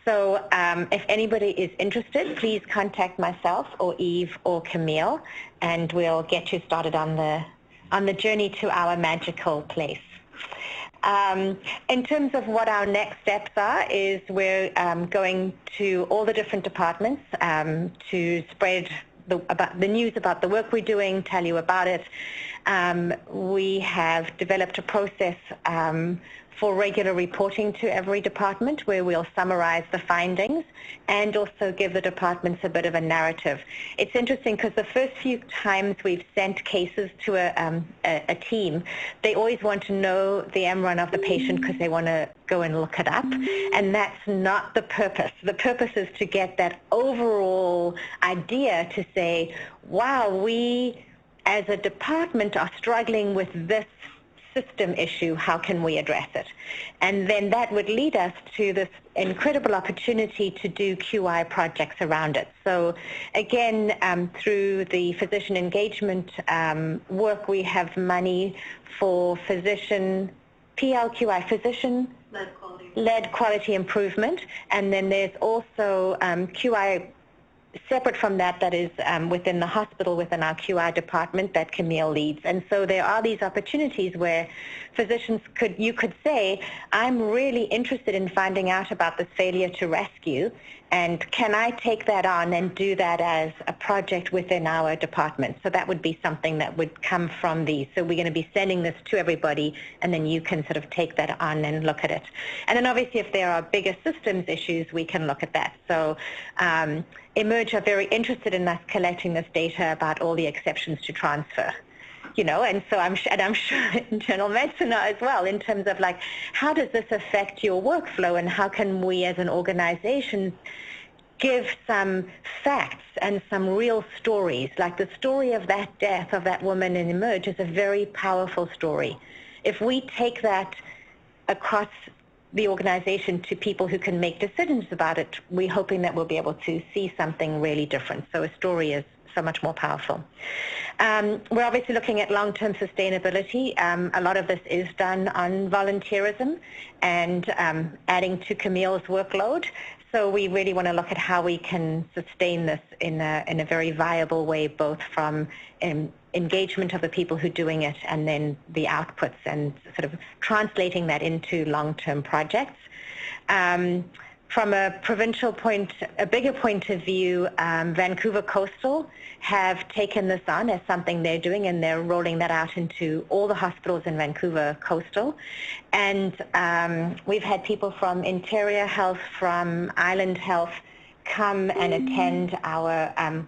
So if anybody is interested, please contact myself or Eve or Camille, and we'll get you started on the journey to our magical place. In terms of what our next steps are, is we're going to all the different departments to spread about the news about the work we're doing, tell you about it. We have developed a process for regular reporting to every department where we'll summarize the findings and also give the departments a bit of a narrative. It's interesting because the first few times we've sent cases to a team, they always want to know the MRUN of the patient because they want to go and look it up, and that's not the purpose. The purpose is to get that overall idea to say, wow, we as a department are struggling with this system issue, how can we address it? And then that would lead us to this incredible opportunity to do QI projects around it. So again, through the physician engagement work, we have money for physician, PLQI, physician-led quality improvement, and then there's also QI separate from that is within the hospital, within our QI department that Camille leads. And so there are these opportunities where physicians you could say, I'm really interested in finding out about this failure to rescue, and can I take that on and do that as a project within our department? So that would be something that would come from these. So we're going to be sending this to everybody, and then you can sort of take that on and look at it. And then obviously if there are bigger systems issues, we can look at that. So Emerge are very interested in us collecting this data about all the exceptions to transfer. You know, and so I'm sure internal medicine are as well, in terms of like, how does this affect your workflow, and how can we as an organization give some facts and some real stories? Like the story of that death of that woman in Emerge is a very powerful story. If we take that across the organization to people who can make decisions about it, we're hoping that we'll be able to see something really different. So a story is so much more powerful. We're obviously looking at long-term sustainability. A lot of this is done on volunteerism and adding to Camille's workload. So we really want to look at how we can sustain this in a very viable way, both from engagement of the people who are doing it and then the outputs, and sort of translating that into long-term projects. From a provincial point, a bigger point of view, Vancouver Coastal have taken this on as something they're doing, and they're rolling that out into all the hospitals in Vancouver Coastal. And we've had people from Interior Health, from Island Health, come and attend our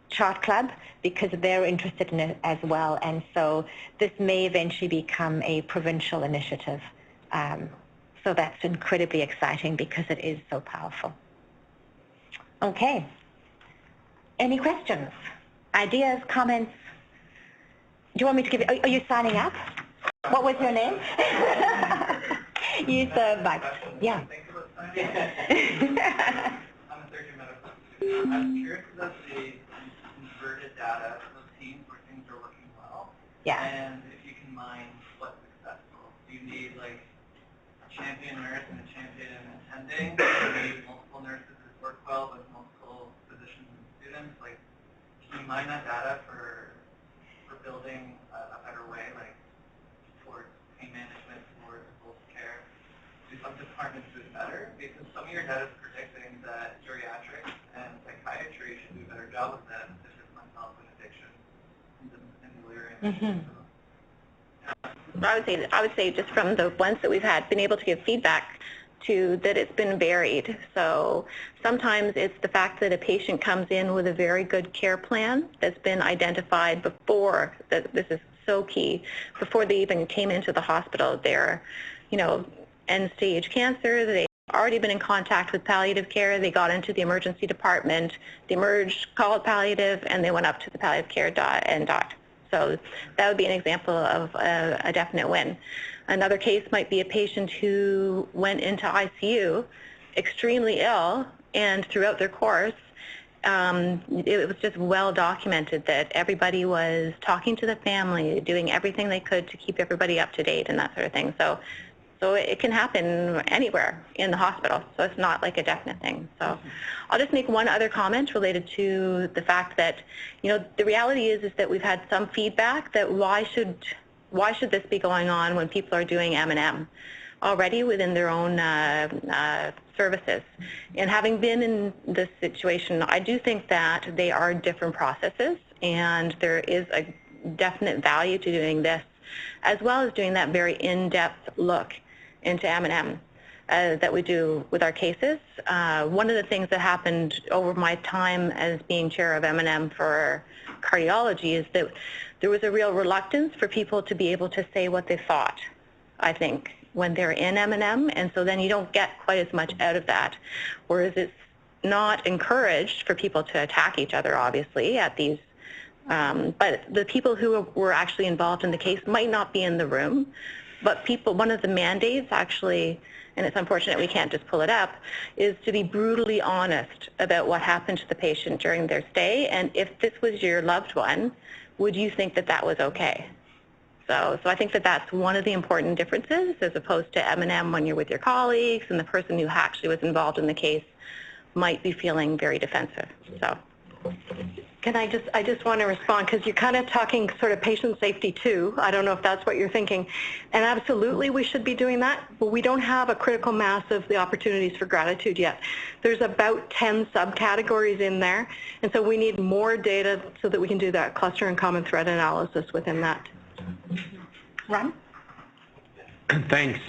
chart club because they're interested in it as well, and so this may eventually become a provincial initiative. So that's incredibly exciting because it is so powerful. Okay. Any questions, ideas, comments? Do you want me to give you, are you signing up? What was your name? Use the mic. Yeah. I'm a surgeon medical student. I'm curious about the converted data, those teams where things are working well. Yeah. And if you can mine what's successful. Do you need like a champion nurse and a champion attending? Do you need multiple nurses that work well with multiple physicians and students? Like, can you mine that data for building a better way, like towards pain management, towards both care? Do some departments do it better? Because some of your data is predicting that geriatrics and psychiatry should do a better job of that, such as mental health and addiction and delirium. I would say just from the ones that we've had, been able to give feedback to that it's been varied. So sometimes it's the fact that a patient comes in with a very good care plan that's been identified before, that this is so key, before they even came into the hospital. They're, end-stage cancer, they've already been in contact with palliative care, they got into the emergency department, they emerged, called palliative, and they went up to the palliative care and died. So that would be an example of a definite win. Another case might be a patient who went into ICU extremely ill, and throughout their course, it was just well documented that everybody was talking to the family, doing everything they could to keep everybody up to date and that sort of thing. So it can happen anywhere in the hospital, so it's not like a definite thing. So I'll just make one other comment related to the fact that, the reality is that we've had some feedback that why should this be going on when people are doing M&M already within their own services? And having been in this situation, I do think that they are different processes, and there is a definite value to doing this, as well as doing that very in-depth look into M&M that we do with our cases. One of the things that happened over my time as being chair of M&M for cardiology is that there was a real reluctance for people to be able to say what they thought, I think, when they're in M&M, and so then you don't get quite as much out of that. Whereas it's not encouraged for people to attack each other, obviously, at these, but the people who were actually involved in the case might not be in the room, but one of the mandates actually, and it's unfortunate we can't just pull it up, is to be brutally honest about what happened to the patient during their stay, and if this was your loved one, would you think that that was okay? So I think that that's one of the important differences, as opposed to M&M when you're with your colleagues and the person who actually was involved in the case might be feeling very defensive. So. I just want to respond, because you're kind of talking sort of patient safety too. I don't know if that's what you're thinking. And absolutely we should be doing that, but we don't have a critical mass of the opportunities for gratitude yet. There's about 10 subcategories in there, and so we need more data so that we can do that cluster and common thread analysis within that. Ron? Thanks,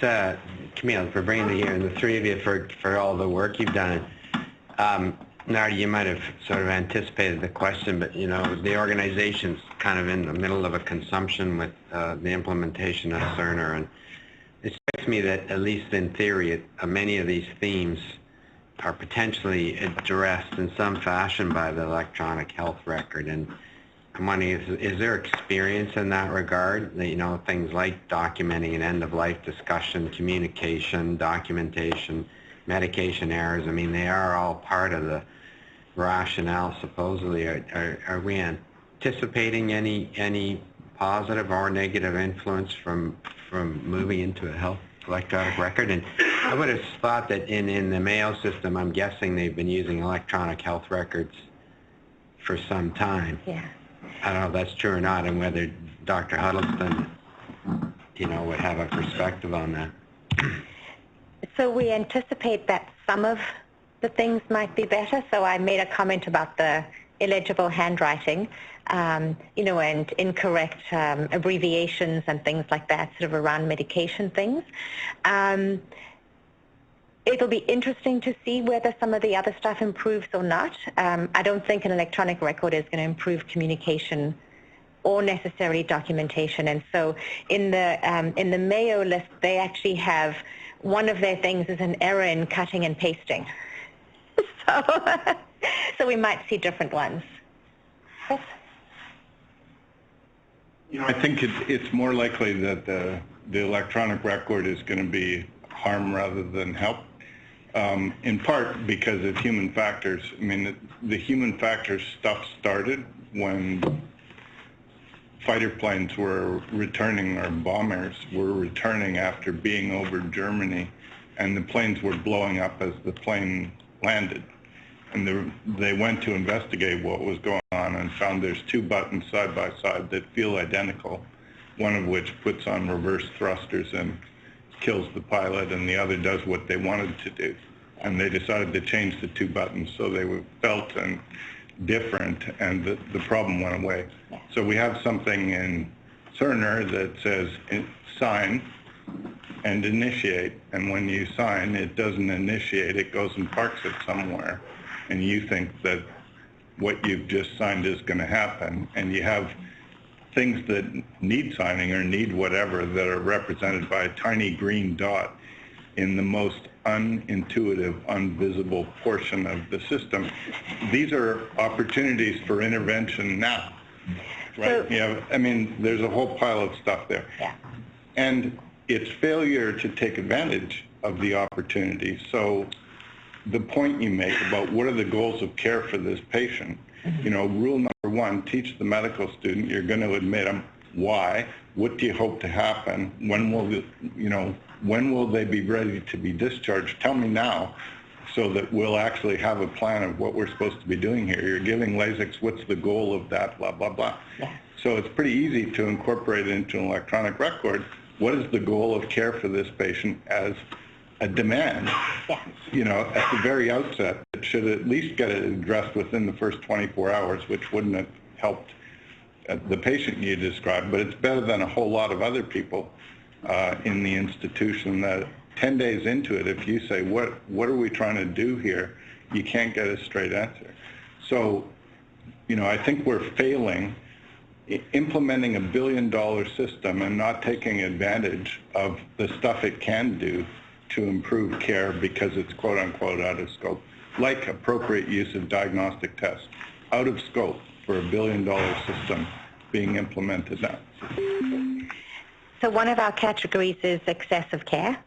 Camille, for bringing it here, and the three of you for all the work you've done. Nardia, you might have sort of anticipated the question, but the organization's kind of in the middle of a consumption with the implementation of Cerner, and it strikes me that, at least in theory, many of these themes are potentially addressed in some fashion by the electronic health record. And I'm wondering, is there experience in that regard? Things like documenting an end-of-life discussion, communication, documentation, medication errors. I mean, they are all part of the rationale, supposedly. Are we anticipating any positive or negative influence from moving into a health electronic record? And I would have thought that in the Mayo system, I'm guessing they've been using electronic health records for some time. Yeah. I don't know if that's true or not, and whether Dr. Huddleston, would have a perspective on that. So we anticipate that some of the things might be better. So I made a comment about the illegible handwriting, and incorrect abbreviations and things like that, sort of around medication things. it'll be interesting to see whether some of the other stuff improves or not. I don't think an electronic record is going to improve communication or necessarily documentation. And so in the Mayo list, they actually have one of their things is an error in cutting and pasting. So we might see different ones. Chris? I think it's more likely that the electronic record is going to be harm rather than help, in part because of human factors. I mean, the human factors stuff started when fighter planes were returning, or bombers were returning after being over Germany, and the planes were blowing up as the plane landed. And they went to investigate what was going on and found there's two buttons side by side that feel identical, one of which puts on reverse thrusters and kills the pilot, and the other does what they wanted to do. And they decided to change the two buttons so they were felt and different, and the problem went away. So we have something in Cerner that says sign and initiate, and when you sign, it doesn't initiate, it goes and parks it somewhere, and you think that what you've just signed is going to happen, and you have things that need signing or need whatever that are represented by a tiny green dot in the most unintuitive, invisible portion of the system. These are opportunities for intervention now, right? So, I mean, there's a whole pile of stuff there. Yeah. And it's failure to take advantage of the opportunity. So the point you make about what are the goals of care for this patient, rule number one, teach the medical student, you're going to admit them. Why? What do you hope to happen? When will they be ready to be discharged? Tell me now, so that we'll actually have a plan of what we're supposed to be doing here. You're giving Lasix, what's the goal of that, blah, blah, blah. Yeah. So it's pretty easy to incorporate it into an electronic record. What is the goal of care for this patient as a demand? Yeah. At the very outset, it should at least get it addressed within the first 24 hours, which wouldn't have helped the patient you described, but it's better than a whole lot of other people in the institution that 10 days into it, if you say, what are we trying to do here, you can't get a straight answer. So, I think we're failing implementing $1 billion system and not taking advantage of the stuff it can do to improve care because it's quote unquote out of scope, like appropriate use of diagnostic tests, out of scope for $1 billion system being implemented now. So one of our categories is excessive care.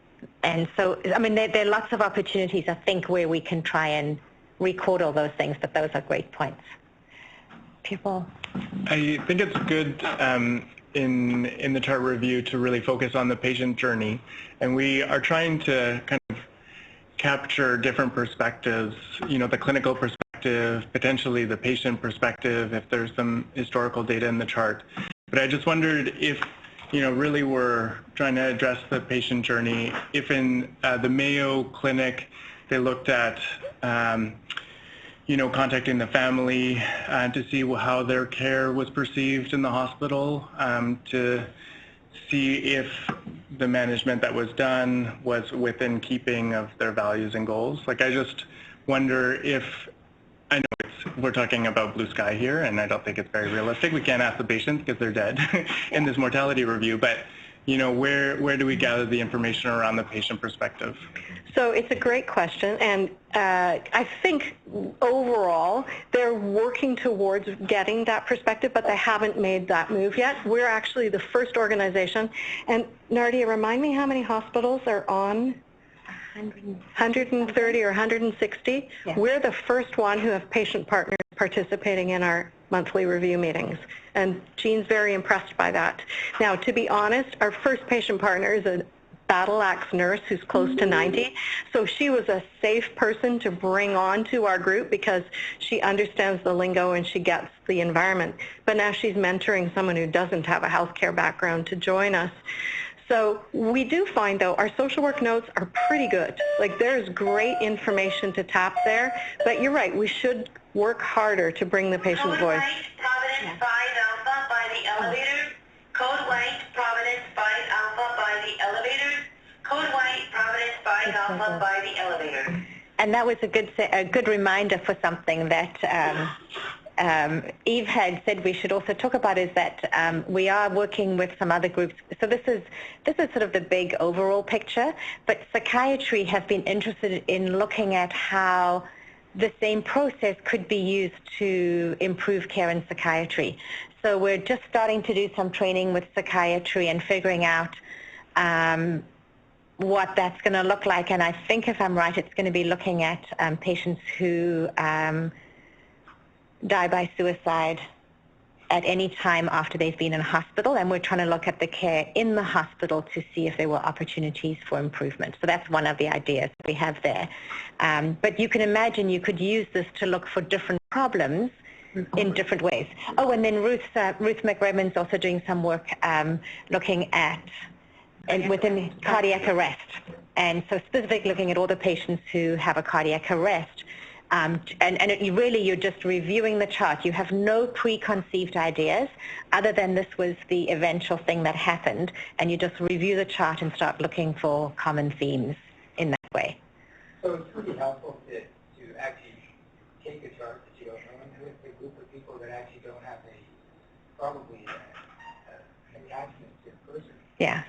And so, I mean, there are lots of opportunities, I think, where we can try and record all those things, but those are great points. People? I think it's good in the chart review to really focus on the patient journey. And we are trying to kind of capture different perspectives, the clinical perspective, potentially the patient perspective, if there's some historical data in the chart. But I just wondered if, really we're trying to address the patient journey. If in the Mayo Clinic, they looked at, contacting the family to see how their care was perceived in the hospital, to see if the management that was done was within keeping of their values and goals. Like, I just wonder if, I know we're talking about blue sky here, and I don't think it's very realistic. We can't ask the patients because they're dead in this mortality review, but where do we gather the information around the patient perspective? So it's a great question, and I think overall they're working towards getting that perspective, but they haven't made that move yet. We're actually the first organization, and Nardia, remind me how many hospitals are on? 130 or 160. Yeah. We're the first one who have patient partners participating in our monthly review meetings, and Jean's very impressed by that. Now, to be honest, our first patient partner is a battle axe nurse who's close to 90, so she was a safe person to bring on to our group because she understands the lingo and she gets the environment. But now she's mentoring someone who doesn't have a healthcare background to join us. So we do find, though, our social work notes are pretty good. Like, there's great information to tap there, but you're right, we should work harder to bring the patient voice. Code white, Providence 5 Alpha by the elevators. Code white, Providence 5 Alpha by the elevators. Code white, Providence 5 Alpha. Alpha by the elevator. And that was a good reminder for something that Eve had said we should also talk about, is that we are working with some other groups. So this is sort of the big overall picture, but psychiatry have been interested in looking at how the same process could be used to improve care in psychiatry. So we're just starting to do some training with psychiatry and figuring out what that's going to look like. And I think, if I'm right, it's going to be looking at patients who die by suicide at any time after they've been in hospital, and we're trying to look at the care in the hospital to see if there were opportunities for improvement. So that's one of the ideas we have there. But you can imagine you could use this to look for different problems in different ways. Oh, and then Ruth McRedmond's also doing some work looking at within cardiac arrest, and so specifically looking at all the patients who have a cardiac arrest. You're just reviewing the chart. You have no preconceived ideas other than this was the eventual thing that happened, and you just review the chart and start looking for common themes in that way. So it's pretty helpful to actually take a chart that you don't know, and with a group of people that actually don't have probably an attachment to a person. Yeah.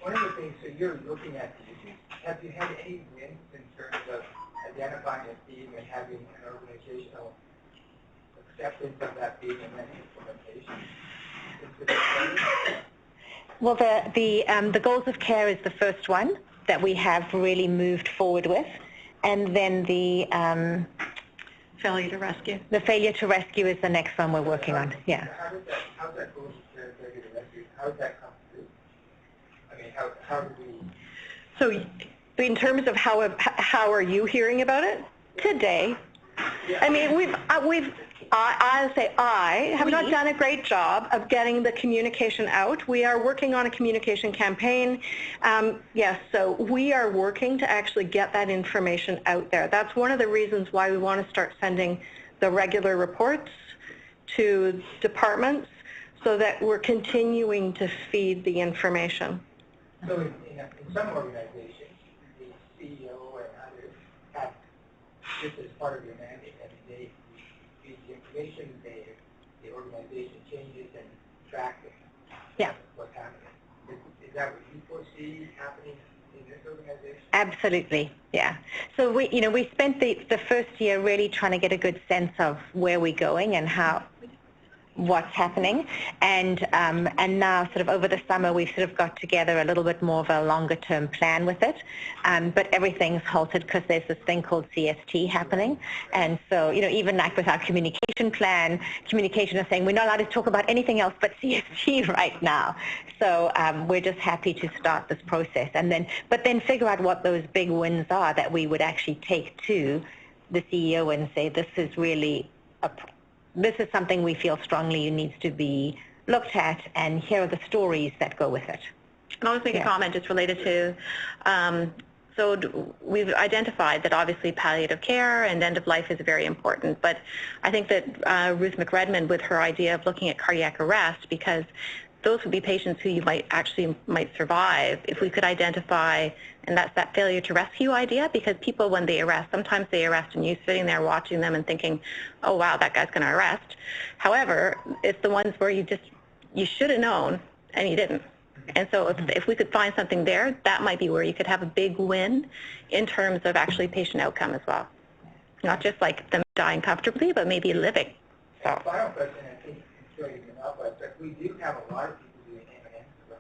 One of the things, so you're looking at these, have you had any wins in terms of identifying a theme and having an organizational acceptance of that theme and then implementation? Well, the goals of care is the first one that we have really moved forward with, and then the Failure to rescue. The failure to rescue is the next one we're working on. Yeah. How's that goal of failure to rescue? How does that come through? I mean, how do we? So in terms of how are you hearing about it? Today. Yeah. I mean, I'll say I have not done a great job of getting the communication out. We are working on a communication campaign. Yes, so we are working to actually get that information out there. That's one of the reasons why we want to start sending the regular reports to departments so that we're continuing to feed the information. So in some organizations, the CEO and others have this as part of your mandate. I mean, they feed the information, the organization changes and track what's happening. Is that what you foresee happening in this organization? Absolutely, yeah. So we spent the first year really trying to get a good sense of where we're going and what's happening, and now sort of over the summer we've sort of got together a little bit more of a longer term plan with it, but everything's halted because there's this thing called CST happening, and so even like with our communication plan, communication is saying we're not allowed to talk about anything else but CST right now. So we're just happy to start this process, but then figure out what those big wins are that we would actually take to the CEO and say this is really this is something we feel strongly needs to be looked at, and here are the stories that go with it. And I'll just make a comment just related to, so we've identified that obviously palliative care and end of life is very important, but I think that Ruth McRedmond, with her idea of looking at cardiac arrest, because those would be patients who you might survive if we could identify, and that's that failure to rescue idea, because people when they arrest, sometimes they arrest and you're sitting there watching them and thinking, oh wow, that guy's going to arrest. However, it's the ones where you should have known and you didn't. And so if we could find something there, that might be where you could have a big win in terms of actually patient outcome as well. Not just like them dying comfortably, but maybe living. So. Final question, I think I'm sure you can help us, but we do have a lot of people doing M&Ms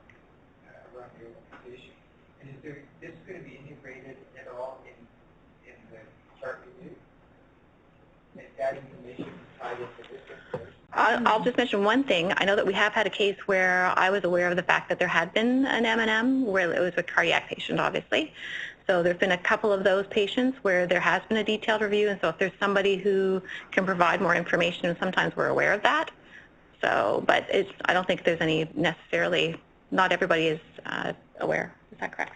around the organization. And is this going to be integrated at all in the chart review? Is that information tied into this information? I'll just mention one thing. I know that we have had a case where I was aware of the fact that there had been an M&M where it was a cardiac patient, obviously. So there's been a couple of those patients where there has been a detailed review, and so if there's somebody who can provide more information, sometimes we're aware of that. So, but I don't think there's any necessarily, not everybody is aware. Is that correct?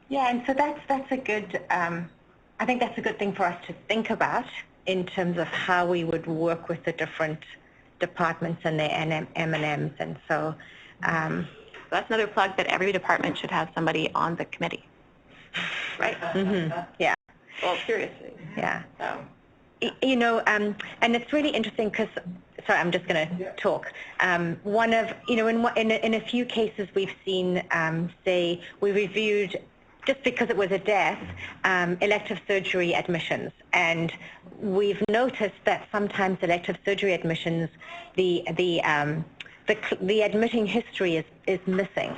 Yeah, and so that's a good, I think that's a good thing for us to think about in terms of how we would work with the different departments and their M&Ms, and so that's another plug that every department should have somebody on the committee. right? Yeah. Well, seriously. Yeah. So. You know, and it's really interesting because, sorry, I'm just going to talk. One of, you know, in a few cases we've seen, say, we reviewed, just because it was a death, elective surgery admissions. And we've noticed that sometimes elective surgery admissions, the admitting history is missing.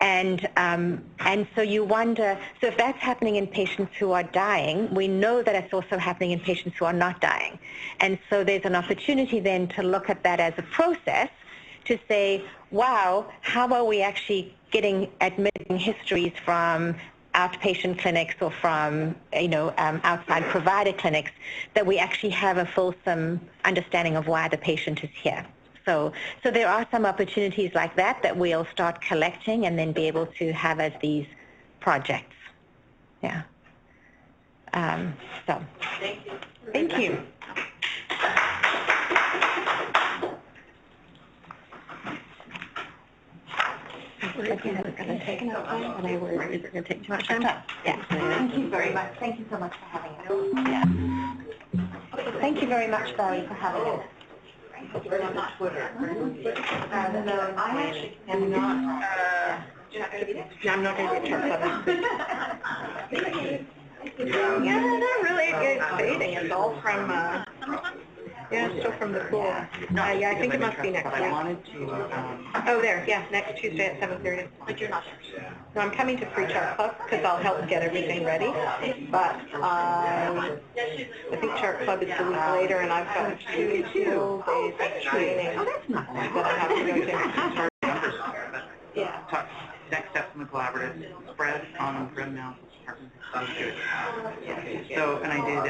And so you wonder, so if that's happening in patients who are dying, we know that it's also happening in patients who are not dying. And so there's an opportunity then to look at that as a process to say, wow, how are we actually getting admitting histories from outpatient clinics or from, you know, outside provider clinics, that we actually have a fulsome understanding of why the patient is here. So there are some opportunities like that we'll start collecting and then be able to have as these projects. Yeah. So. Thank you. Thank you. We're going to take enough time, and I worry we're going to take too much time. Yeah. Thank you very much. Thank you so much for having us. Yeah. Thank you very much, Barry, for having us. On Twitter. No, I actually am not. I'm not going to get Yeah, not really exciting. It's all from. Yeah, it's still from the pool. Yeah, I think it must be next week. I wanted to. Oh, there. Yeah, next Tuesday at 7:30. But you're not there. No, I'm coming to Pre-Chart Club because I'll help get everything ready. But I think Chart Club is the week later, and I've got 2 full days of training that I have to go to. Yeah. Next steps in the collaborative spread on grid analysis department. So, and I did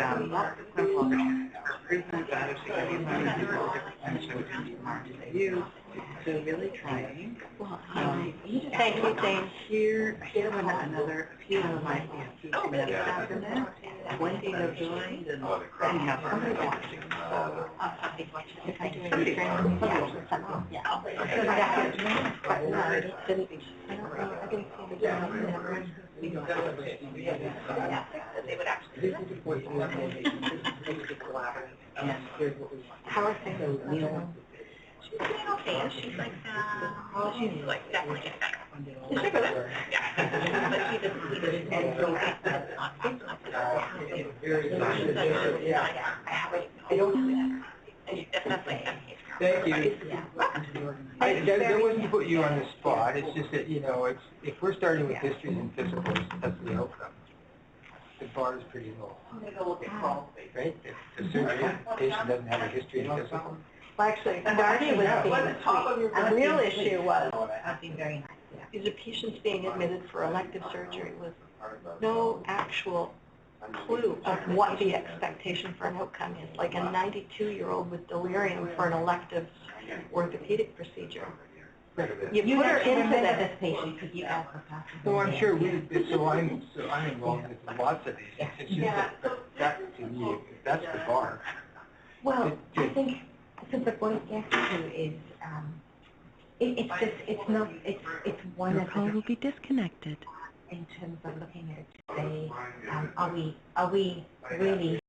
clinical opportunities for improvement, but other significant different things I would come tomorrow to use. So really trying. Thank you, Jane. Here another few of my after that. 20 have joined, and we have somebody watching. So, if I do any training, They would actually do How are things? She's doing okay. She's like, she's like definitely getting better. Is she really? Yeah. But she doesn't, and so I don't know that. Thank you. There wasn't to put you on the spot. It's just that, you know, if we're starting with histories and physicals, that's the outcome. The bar is pretty low. Right? If the surgery patient doesn't have a history in physical. Well, actually, Nardia was being sweet. The real issue was is the patients being admitted for elective surgery with no actual clue of what the expectation for an outcome is. Like a 92-year-old with delirium for an elective orthopedic procedure. You put her into this patient because you asked her. So I'm sure I'm involved with lots of these. It's just that to me, that's the bar. Well, I think so. But what it gets to is, it's one of the. Your call will be disconnected. In terms of looking at it to say, are we really